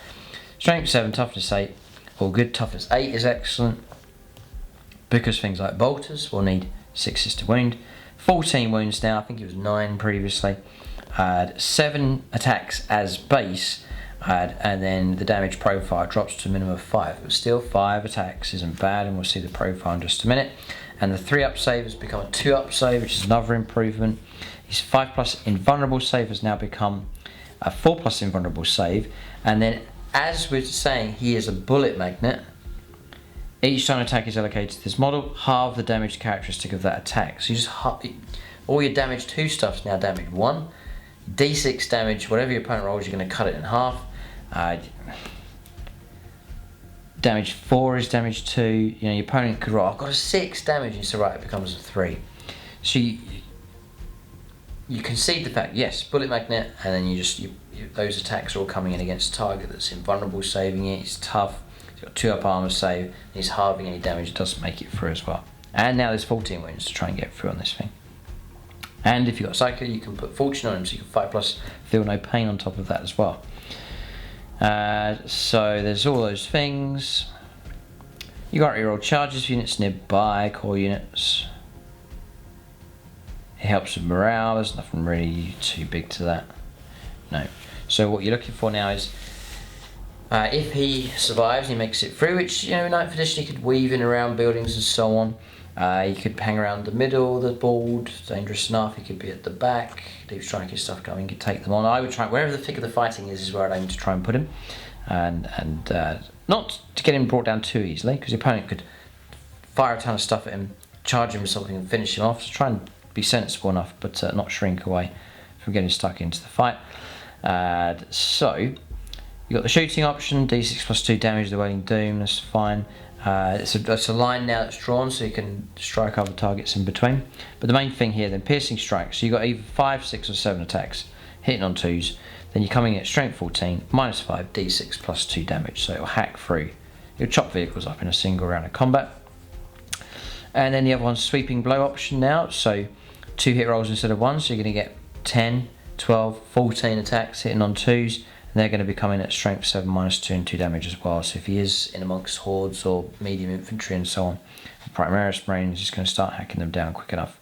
Strength 7, toughness 8, all good. Toughness 8 is excellent, because things like bolters will need 6s to wound. 14 wounds now, I think it was 9 previously. 7 attacks as base, and then the damage profile drops to a minimum of 5, but still 5 attacks isn't bad, and we'll see the profile in just a minute. And the 3-up save has become a 2-up save, which is another improvement. His 5+ invulnerable save has now become a 4+ invulnerable save, and then as we're saying, he is a bullet magnet. Each time an attack is allocated to this model, halve the damage characteristic of that attack. So you just all your damage 2 stuff's now damage 1. D6 damage, whatever your opponent rolls, you're going to cut it in half. Damage 4 is damage 2. You know, your opponent could roll, I've got a 6 damage, and so right, it becomes a 3. So you concede the fact, yes, bullet magnet, and then those attacks are all coming in against a target that's invulnerable, saving it. He's tough. He's got 2 up armor save. And he's halving any damage. It doesn't make it through as well. And now there's 14 wounds to try and get through on this thing. And if you've got Psycho, you can put Fortune on him, so you can 5+ feel no pain on top of that as well. So there's all those things. You got reroll charges for units nearby, core units. It helps with morale. There's nothing really too big to that. No. So what you're looking for now is if he survives and he makes it through, which, you know, in 9th edition he could weave in around buildings and so on. He could hang around the middle of the board, dangerous enough. He could be at the back, deep striking stuff going, he could take them on. I would try, wherever the thick of the fighting is where I'd aim to try and put him. And not to get him brought down too easily, because the opponent could fire a ton of stuff at him, charge him with something and finish him off. So try and be sensible enough, but not shrink away from getting stuck into the fight. So you got the shooting option, D6 plus 2 damage, the Wailing Doom, that's fine. It's a line now that's drawn, so you can strike other targets in between. But the main thing here then, piercing strikes. So you got either 5, 6 or 7 attacks, hitting on 2s. Then you're coming in at strength 14, -5, D6 plus 2 damage. So it'll hack through. It'll chop vehicles up in a single round of combat. And then the other one's sweeping blow option now. So 2 hit rolls instead of 1, so you're going to get 10, 12, 14 attacks hitting on 2s. And they're going to be coming at strength 7, -2 and 2 damage as well. So if he is in amongst hordes or medium infantry and so on, Primaris Marines, he's going to start hacking them down quick enough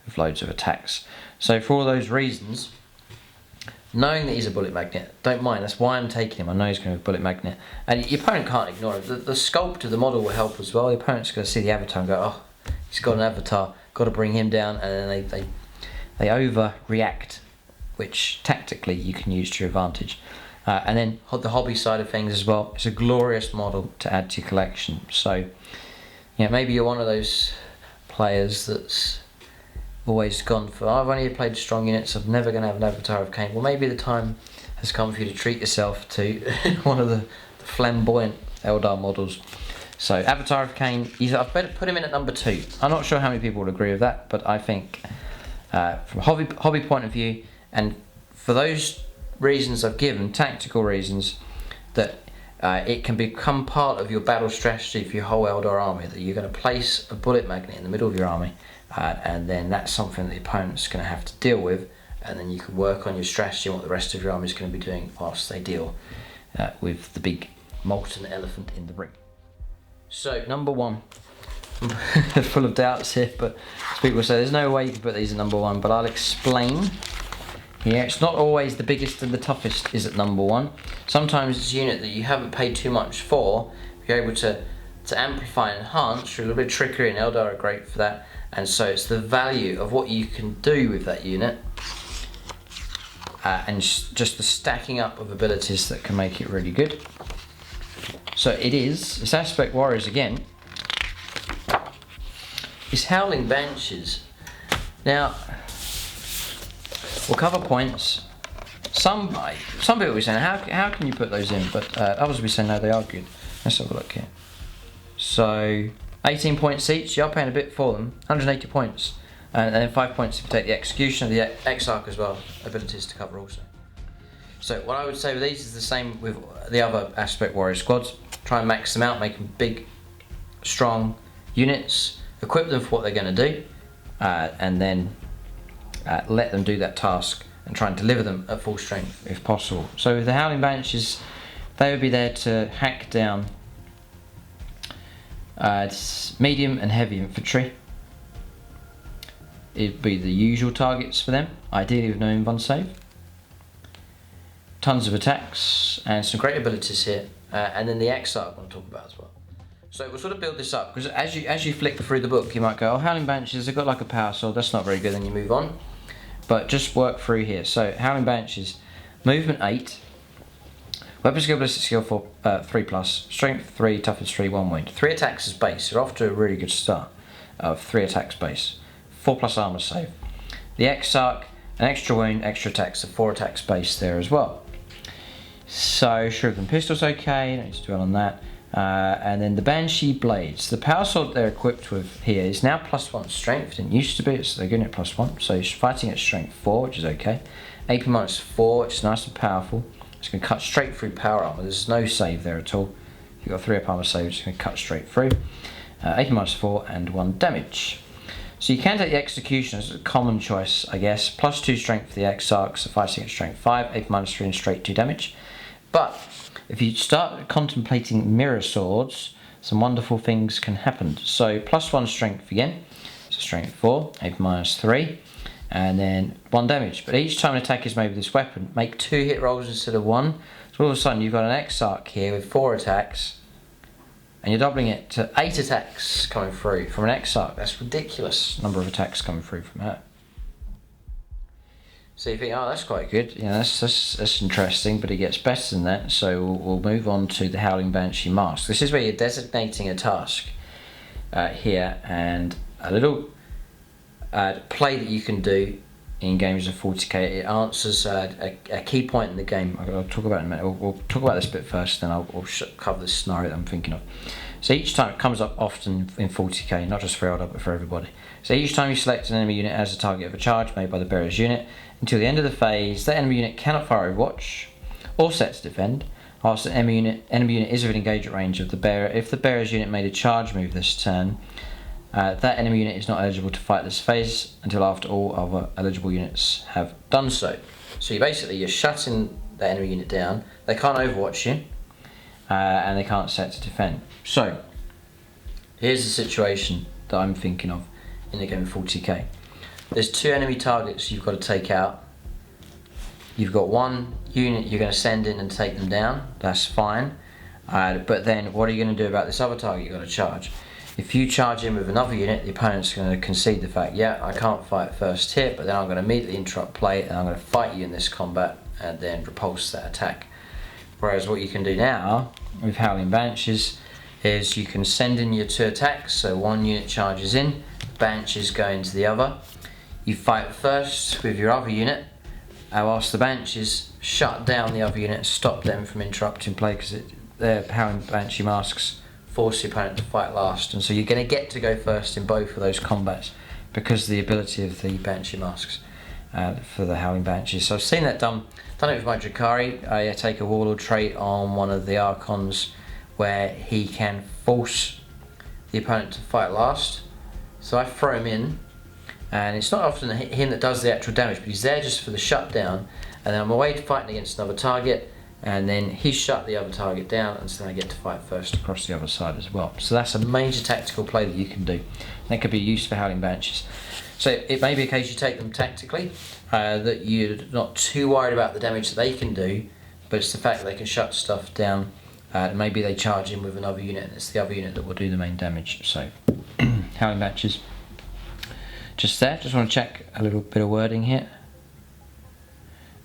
with loads of attacks. So for all those reasons, knowing that he's a bullet magnet, don't mind. That's why I'm taking him. I know he's going to be a bullet magnet. And your opponent can't ignore it. The sculpt of the model will help as well. The opponent's going to see the avatar and go, oh, he's got an avatar, got to bring him down. And then they overreact, which tactically you can use to your advantage. And then the hobby side of things as well. It's a glorious model to add to your collection. So, you know, maybe you're one of those players that's always gone for, I've only played strong units, I'm never going to have an avatar of Khaine. Well, maybe the time has come for you to treat yourself to one of the flamboyant Eldar models. So, avatar of Khaine, I've better put him in at number 2. I'm not sure how many people would agree with that, but I think from a hobby point of view, and for those reasons I've given, tactical reasons, that it can become part of your battle strategy for your whole Eldar army, that you're going to place a bullet magnet in the middle of your army, and then that's something that the opponent's going to have to deal with, and then you can work on your strategy and what the rest of your army is going to be doing whilst they deal with the big molten elephant in the ring. So, number 1. Full of doubts here, but as people say, there's no way you can put these at number 1, but I'll explain. Yeah, it's not always the biggest and the toughest is at number 1. Sometimes it's a unit that you haven't paid too much for. You're able to amplify and enhance. You're a little bit trickery, and Eldar are great for that. And so it's the value of what you can do with that unit, and just the stacking up of abilities that can make it really good. So it's Aspect Warriors again. It's Howling banshees. Now, we'll cover points. Some people will be saying, how can you put those in? But others will be saying, no, they are good. Let's have a look here. So, 18 points each. You're paying a bit for them. 180 points. And then 5 points if you take the execution of the Exarch as well. Abilities to cover also. So, what I would say with these is the same with the other Aspect Warrior squads. Try and max them out, make them big, strong units. Equip them for what they're going to do. And then let them do that task and try and deliver them at full strength if possible. So with the Howling Banshees, they would be there to hack down medium and heavy infantry. It'd be the usual targets for them, ideally with no invuln save. Tons of attacks and some great abilities here, and then the Exarch I want to talk about as well. So we'll sort of build this up, because as you flick through the book, you might go, oh, Howling Banshees, they've got like a power sword, that's not very good, then you move on. but just work through here. So Howling Banshees, movement 8, weapon skill, ballistic skill 4, 3+, strength 3, toughness 3, 1 wound. 3 attacks as base. You're off to a really good start of 3 attacks base. 4+ armor save. The Exarch, an extra wound, extra attacks, so 4 attacks base there as well. So Shroud pistol's okay, don't need to dwell on that. And then the Banshee blades. The power sword they're equipped with here is now +1 strength. It didn't used to be, so they're giving it +1. So you're fighting at strength 4, which is okay. AP -4, which is nice and powerful. It's going to cut straight through power armor. There's no save there at all. If you've got 3 up armor save, it's going to cut straight through. AP -4 and 1 damage. So you can take the Executioner as a common choice, I guess. +2 strength for the Exarch, so fighting at strength 5. AP -3 and straight 2 damage. But if you start contemplating mirror swords, some wonderful things can happen. So +1 strength again, so strength 4, AP -3, and then 1 damage. But each time an attack is made with this weapon, make 2 hit rolls instead of 1. So all of a sudden you've got an Exarch here with 4 attacks, and you're doubling it to 8 attacks coming through from an Exarch. That's ridiculous number of attacks coming through from that. So you think, oh, that's quite good. You know, that's interesting, but it gets better than that. So we'll move on to the Howling Banshee Mask. This is where you're designating a task here, and a little play that you can do in games of 40k. It answers a key point in the game. I'll talk about it in a minute. We'll talk about this bit first, then I'll cover the scenario that I'm thinking of. So each time, it comes up often in 40k, not just for Eldar, but for everybody. So each time you select an enemy unit as a target of a charge made by the bearer's unit, until the end of the phase, that enemy unit cannot fire Overwatch or set to defend. Whilst the enemy unit is within engagement range of the bearer, if the bearer's unit made a charge move this turn, that enemy unit is not eligible to fight this phase until after all other eligible units have done so. So you're shutting the enemy unit down. They can't Overwatch you, and they can't set to defend. So here's the situation that I'm thinking of in the game of 40k. There's 2 enemy targets you've got to take out. You've got 1 unit you're going to send in and take them down. That's fine. But then what are you going to do about this other target you've got to charge? If you charge in with another unit, the opponent's going to concede the fact, yeah, I can't fight first hit, but then I'm going to immediately interrupt play and I'm going to fight you in this combat and then repulse that attack. Whereas what you can do now with Howling Banshees is you can send in your 2 attacks, so 1 unit charges in, Banshees go into the other. You fight first with your other unit, whilst the Banshees shut down the other unit and stop them from interrupting play, because their Howling Banshee masks force the opponent to fight last, and so you're going to get to go first in both of those combats because of the ability of the Banshee masks for the Howling Banshees. So I've seen that done it with my Drakari. I take a Warlord trait on one of the Archons where he can force the opponent to fight last. So I throw him in, and it's not often him that does the actual damage, but he's there just for the shutdown, and then I'm away fighting against another target, and then he shut the other target down, and so then I get to fight first across the other side as well. So that's a major tactical play that you can do. That could be used for Howling Banshees. So it may be a case you take them tactically, that you're not too worried about the damage that they can do, but it's the fact that they can shut stuff down. Maybe they charge in with another unit, and it's the other unit that will do the main damage. So Howling Banshees. Just there, just want to check a little bit of wording here.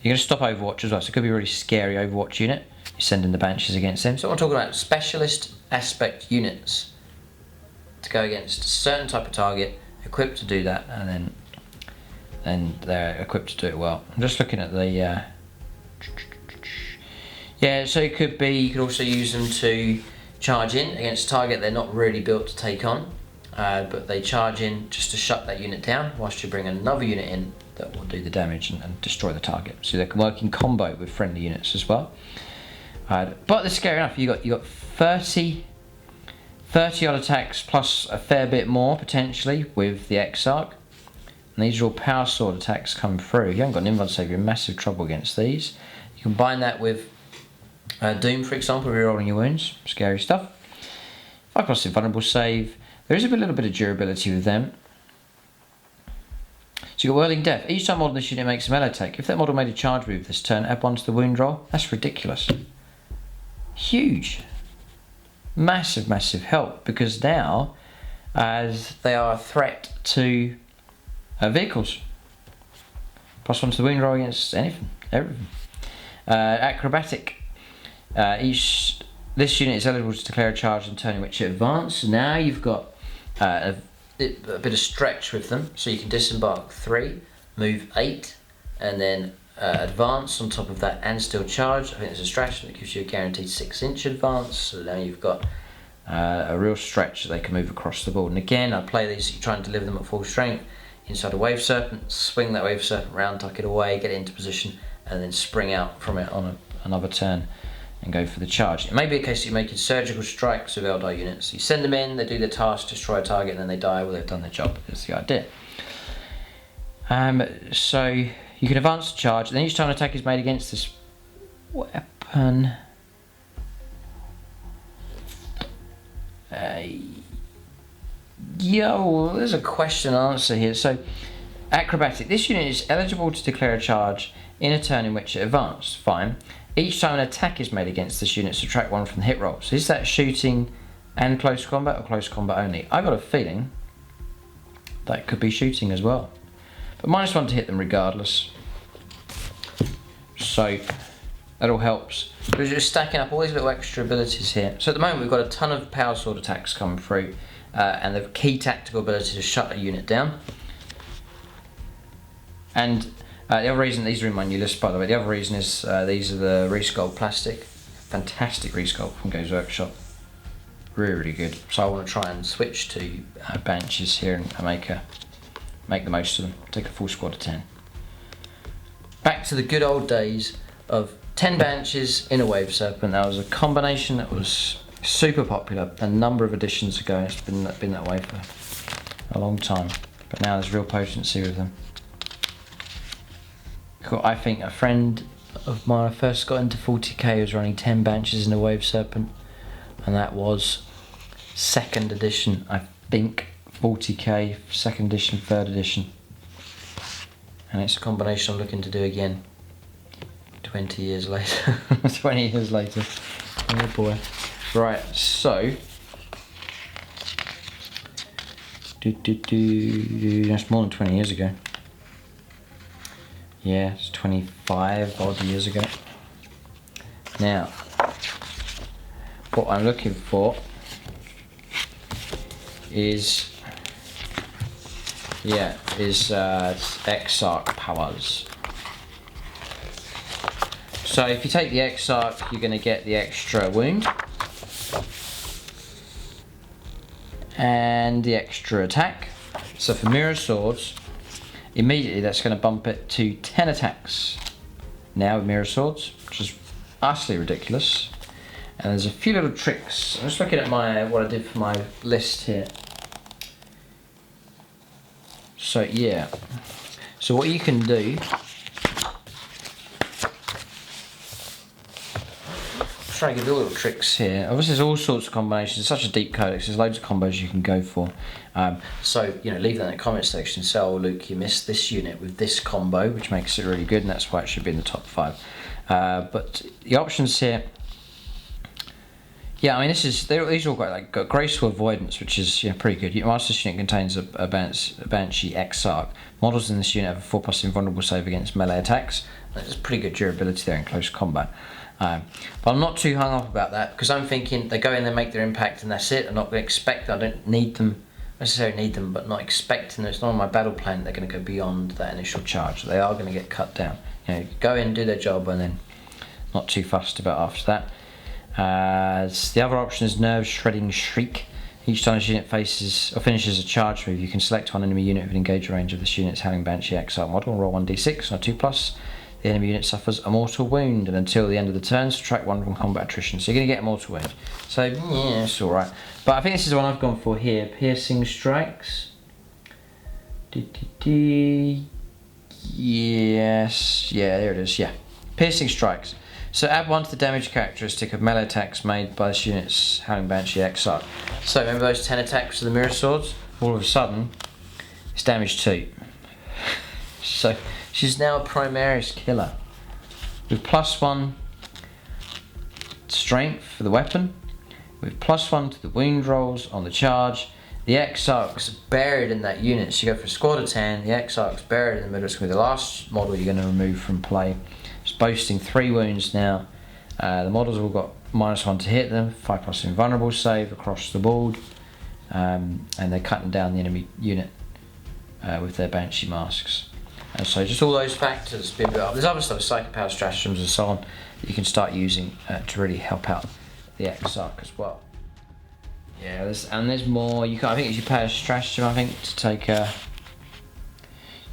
You're going to stop Overwatch as well, so it could be a really scary Overwatch unit. You send in the Banshees against them. So I'm talking about specialist aspect units to go against a certain type of target, equipped to do that, and then they're equipped to do it well. I'm just looking at the yeah, so it could be, you could also use them to charge in against a target they're not really built to take on, but they charge in just to shut that unit down whilst you bring another unit in that will do the damage and destroy the target. So they can work in combo with friendly units as well. But they're scary enough. You got 30 odd attacks plus a fair bit more potentially with the Exarch. And these are all power sword attacks coming through. If you haven't got an invuln save, you're in massive trouble against these. You combine that with Doom, for example, rerolling your wounds. Scary stuff. 5+ invulnerable save. There is a little bit of durability with them. So you've got Whirling Death. Each time model in this unit makes a melee attack, if that model made a charge move this turn, add 1 to the wound roll. That's ridiculous. Huge. Massive, massive help, because now, as they are a threat to vehicles. +1 to the wound roll against anything, everything. Acrobatic. This unit is eligible to declare a charge on turn in which it advances. Now you've got a bit of stretch with them, so you can disembark 3, move 8, and then advance on top of that and still charge. I think there's a strategy that gives you a guaranteed 6-inch advance, so now you've got a real stretch that they can move across the board. And again, I play these, you try and deliver them at full strength inside a wave serpent, swing that wave serpent round, tuck it away, get it into position, and then spring out from it on another turn and go for the charge. It may be a case that you're making surgical strikes with Eldar units. You send them in, they do their task, destroy a target, and then they die. Well, they've done their job. That's the idea. So you can advance the charge, and then each time an attack is made against this weapon, there's a question and answer here. So, acrobatic. This unit is eligible to declare a charge in a turn in which it advanced. Fine. Each time an attack is made against this unit, subtract 1 from the hit roll. So is that shooting and close combat or close combat only? I've got a feeling that could be shooting as well. But -1 to hit them regardless. So that all helps. We're just stacking up all these little extra abilities here. So at the moment we've got a ton of power sword attacks coming through, and the key tactical ability to shut a unit down. And the other reason, these are in my new list by the way, the other reason is these are the resculpt plastic. Fantastic resculpt from Games Workshop. Really, really good. So I want to try and switch to banshees here and make the most of them. Take a full squad of 10. Back to the good old days of 10 banshees in a wave serpent. That was a combination that was super popular a number of editions ago. It's been that way for a long time. But now there's real potency with them. I think a friend of mine, I first got into 40k, was running 10 banshees in a wave serpent, and that was 2nd edition, I think. 40k, 2nd edition, 3rd edition, and it's a combination I'm looking to do again 20 years later. 20 years later, oh boy. Right, so that's more than 20 years ago. Yeah, it's 25 odd years ago. Now, what I'm looking for is Exarch powers. So if you take the Exarch, you're going to get the extra wound and the extra attack. So for mirror swords, immediately that's going to bump it to 10 attacks now with mirror swords, which is utterly ridiculous. And there's a few little tricks. I'm just looking at what I did for my list here. So yeah, so what you can do, try to give you little tricks here. Obviously there's all sorts of combinations. It's such a deep codex, there's loads of combos you can go for. So leave that in the comment section. Say, oh Luke, you missed this unit with this combo, which makes it really good, and that's why it should be in the top 5. But the options here, yeah, I mean these are all great. Like got graceful avoidance, which is pretty good. Your master unit contains a Banshee Exarch. Models in this unit have a 4+ invulnerable save against melee attacks. There's pretty good durability there in close combat. But I'm not too hung up about that, because I'm thinking they go in, they make their impact, and that's it. I'm not going to expect. I don't necessarily need them, but not expecting that it's not on my battle plan. They're going to go beyond that initial charge. They are going to get cut down. Go in, do their job, and then not too fussed about after that. The other option is Nerve Shredding Shriek. Each time this unit faces or finishes a charge move, you can select one enemy unit within engage range of this unit's Howling Banshee Exarch model and roll 1d6 on a 2+. The enemy unit suffers a mortal wound, and until the end of the turn, subtract 1 from combat attrition. So you're going to get a mortal wound. So yeah, it's alright. But I think this is the one I've gone for here. Piercing Strikes. Yes, yeah, there it is, yeah. Piercing Strikes. So add 1 to the damage characteristic of melee attacks made by this unit's Howling Banshee Exarch. So remember those 10 attacks with the mirror swords? All of a sudden, it's damage 2. So she's now a Primaris killer. With +1 strength for the weapon, with +1 to the wound rolls on the charge, the Exarch's buried in that unit. So you go for a squad of 10, the Exarch's buried in the middle. It's going to be the last model you're going to remove from play. It's boasting 3 wounds now. The models have all got -1 to hit them, 5+ invulnerable save across the board, and they're cutting down the enemy unit with their Banshee masks. And so just all those factors being built up. There's other stuff, psychopower stratagems and so on, that you can start using to really help out the Exarch as well. Yeah, there's more. You can, I think, if you pay a stratagem, I think, to take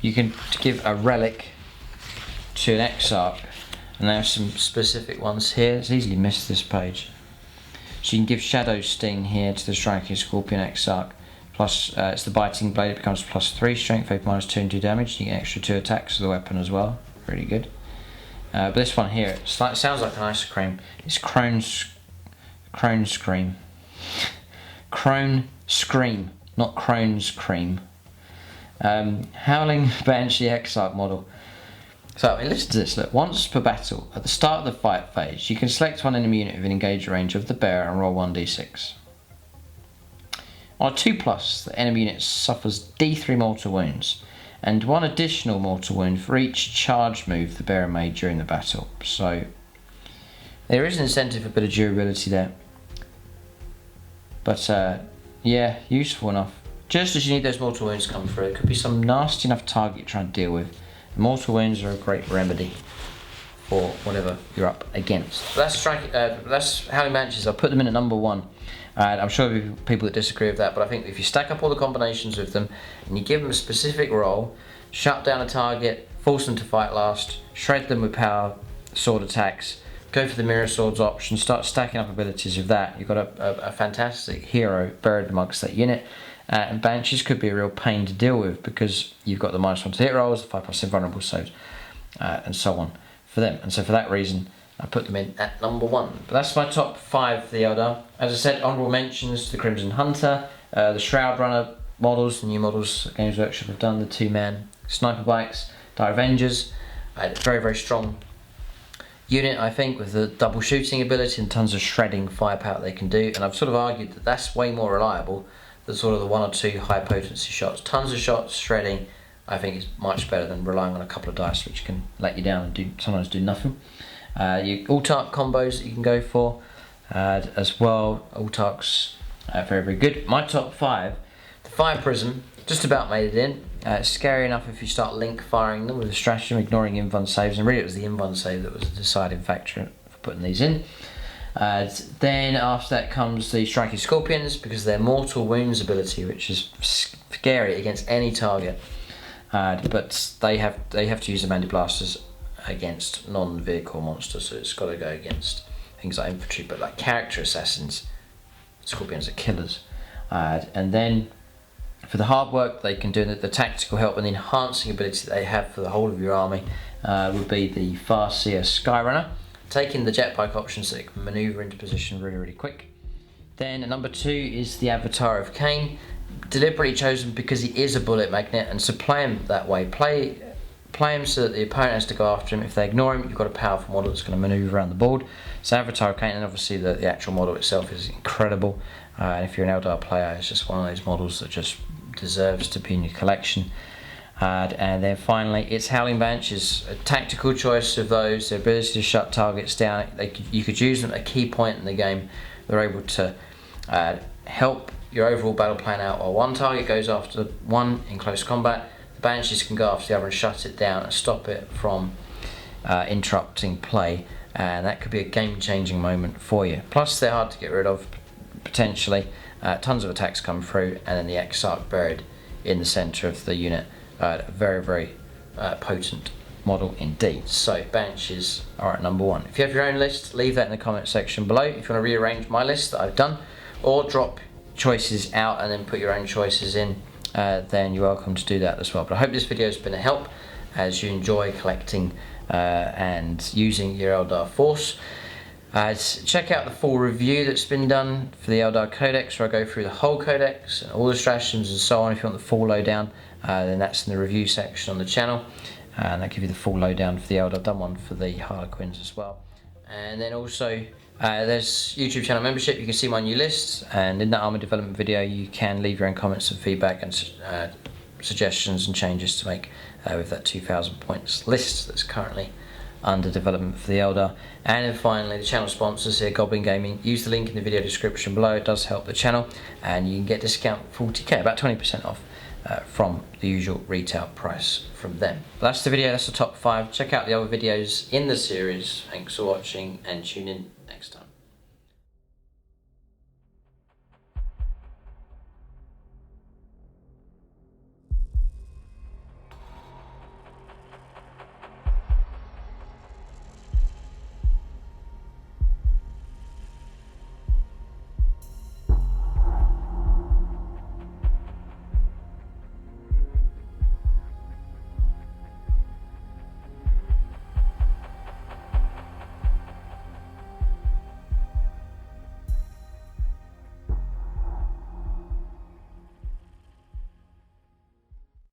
you can give a relic to an Exarch, and there's some specific ones here. It's easily missed this page. So you can give Shadow Sting here to the Striking Scorpion Exarch. Plus, it's the Biting Blade. It becomes +3 strength, faith -2 and 2 damage. You get extra 2 attacks with the weapon as well. Really good. But this one here, it sounds like an ice cream. It's Crone Scream. Crone Scream, not Crone's Cream. Howling Banshee Exarch model. So, I mean, listen to this. Look, once per battle, at the start of the fight phase, you can select one enemy unit within engage range of the bearer and roll 1d6. On a 2+, the enemy unit suffers D3 mortal wounds, and 1 additional mortal wound for each charge move the bearer made during the battle. So, there is an incentive for a bit of durability there. But, yeah, useful enough. Just as you need those mortal wounds coming through, it could be some nasty enough target you're trying to deal with. Mortal wounds are a great remedy for whatever you're up against. That's Howling Banshees. I'll put them in at number 1. I'm sure there'll be people that disagree with that, but I think if you stack up all the combinations with them and you give them a specific role, shut down a target, force them to fight last, shred them with power sword attacks, go for the mirror swords option, start stacking up abilities with that, you've got a fantastic hero buried amongst that unit. And Banshees could be a real pain to deal with because you've got the -1 to hit rolls, the 5+ invulnerable saves, and so on for them. And so for that reason, I put them in at number 1. But that's my top 5 for the Eldar. As I said, honourable mentions to the Crimson Hunter, the Shroud Runner models, the new models that Games Workshop have done, the 2-man sniper bikes, the Avengers. Very, very strong unit, I think, with the double shooting ability and tons of shredding firepower they can do. And I've sort of argued that that's way more reliable than sort of the 1 or 2 high potency shots. Tons of shots, shredding, I think is much better than relying on a couple of dice which can let you down and sometimes do nothing. Your Altarch combos that you can go for as well. Altarchs very, very good. My top 5, the Fire Prism, just about made it in. It's scary enough if you start link firing them with a stratagem, ignoring invuln saves, and really it was the invuln save that was the deciding factor for putting these in. Then after that comes the Striking Scorpions, because of their mortal wounds ability, which is scary against any target. But they have to use the Mandy Blasters against non-vehicle monsters, so it's got to go against things like infantry, but like character assassins, Scorpions are killers. And then for the hard work they can do, the tactical help and the enhancing ability that they have for the whole of your army would be the Farseer Skyrunner, taking the jetpack option so it can manoeuvre into position really, really quick. Then at number 2 is the Avatar of Khaine, deliberately chosen because he is a bullet magnet, and so play him that way. Play him so that the opponent has to go after him. If they ignore him, you've got a powerful model that's going to manoeuvre around the board. So Avatar of Khaine, and obviously the actual model itself is incredible. And if you're an Eldar player, it's just one of those models that just deserves to be in your collection. And then finally, it's Howling Banshees, a tactical choice of those, the ability to shut targets down. You could use them at a key point in the game. They're able to help your overall battle plan out. While one target goes after one in close combat, the Banshees can go after the other and shut it down and stop it from interrupting play. And that could be a game-changing moment for you. Plus, they're hard to get rid of, potentially. Tons of attacks come through, and then the Exarch buried in the centre of the unit. Very, very potent model indeed. So Banshees are at number 1. If you have your own list, leave that in the comment section below. If you want to rearrange my list that I've done, or drop choices out and then put your own choices in, then you're welcome to do that as well. But I hope this video has been a help as you enjoy collecting and using your Eldar force. Check out the full review that's been done for the Eldar Codex, where I go through the whole Codex and all the stratagems and so on. If you want the full lowdown, then that's in the review section on the channel, and I'll give you the full lowdown for the Eldar. I've done one for the Harlequins as well. And then also There's YouTube channel membership. You can see my new list, and in that armor development video you can leave your own comments and feedback and suggestions and changes to make with that 2,000 points list that's currently under development for the Eldar. And then finally, the channel sponsors here, Goblin Gaming. Use the link in the video description below. It does help the channel, and you can get discount 40k, about 20% off from the usual retail price from them. But that's the video. That's the top 5. Check out the other videos in the series. Thanks for watching, and tune in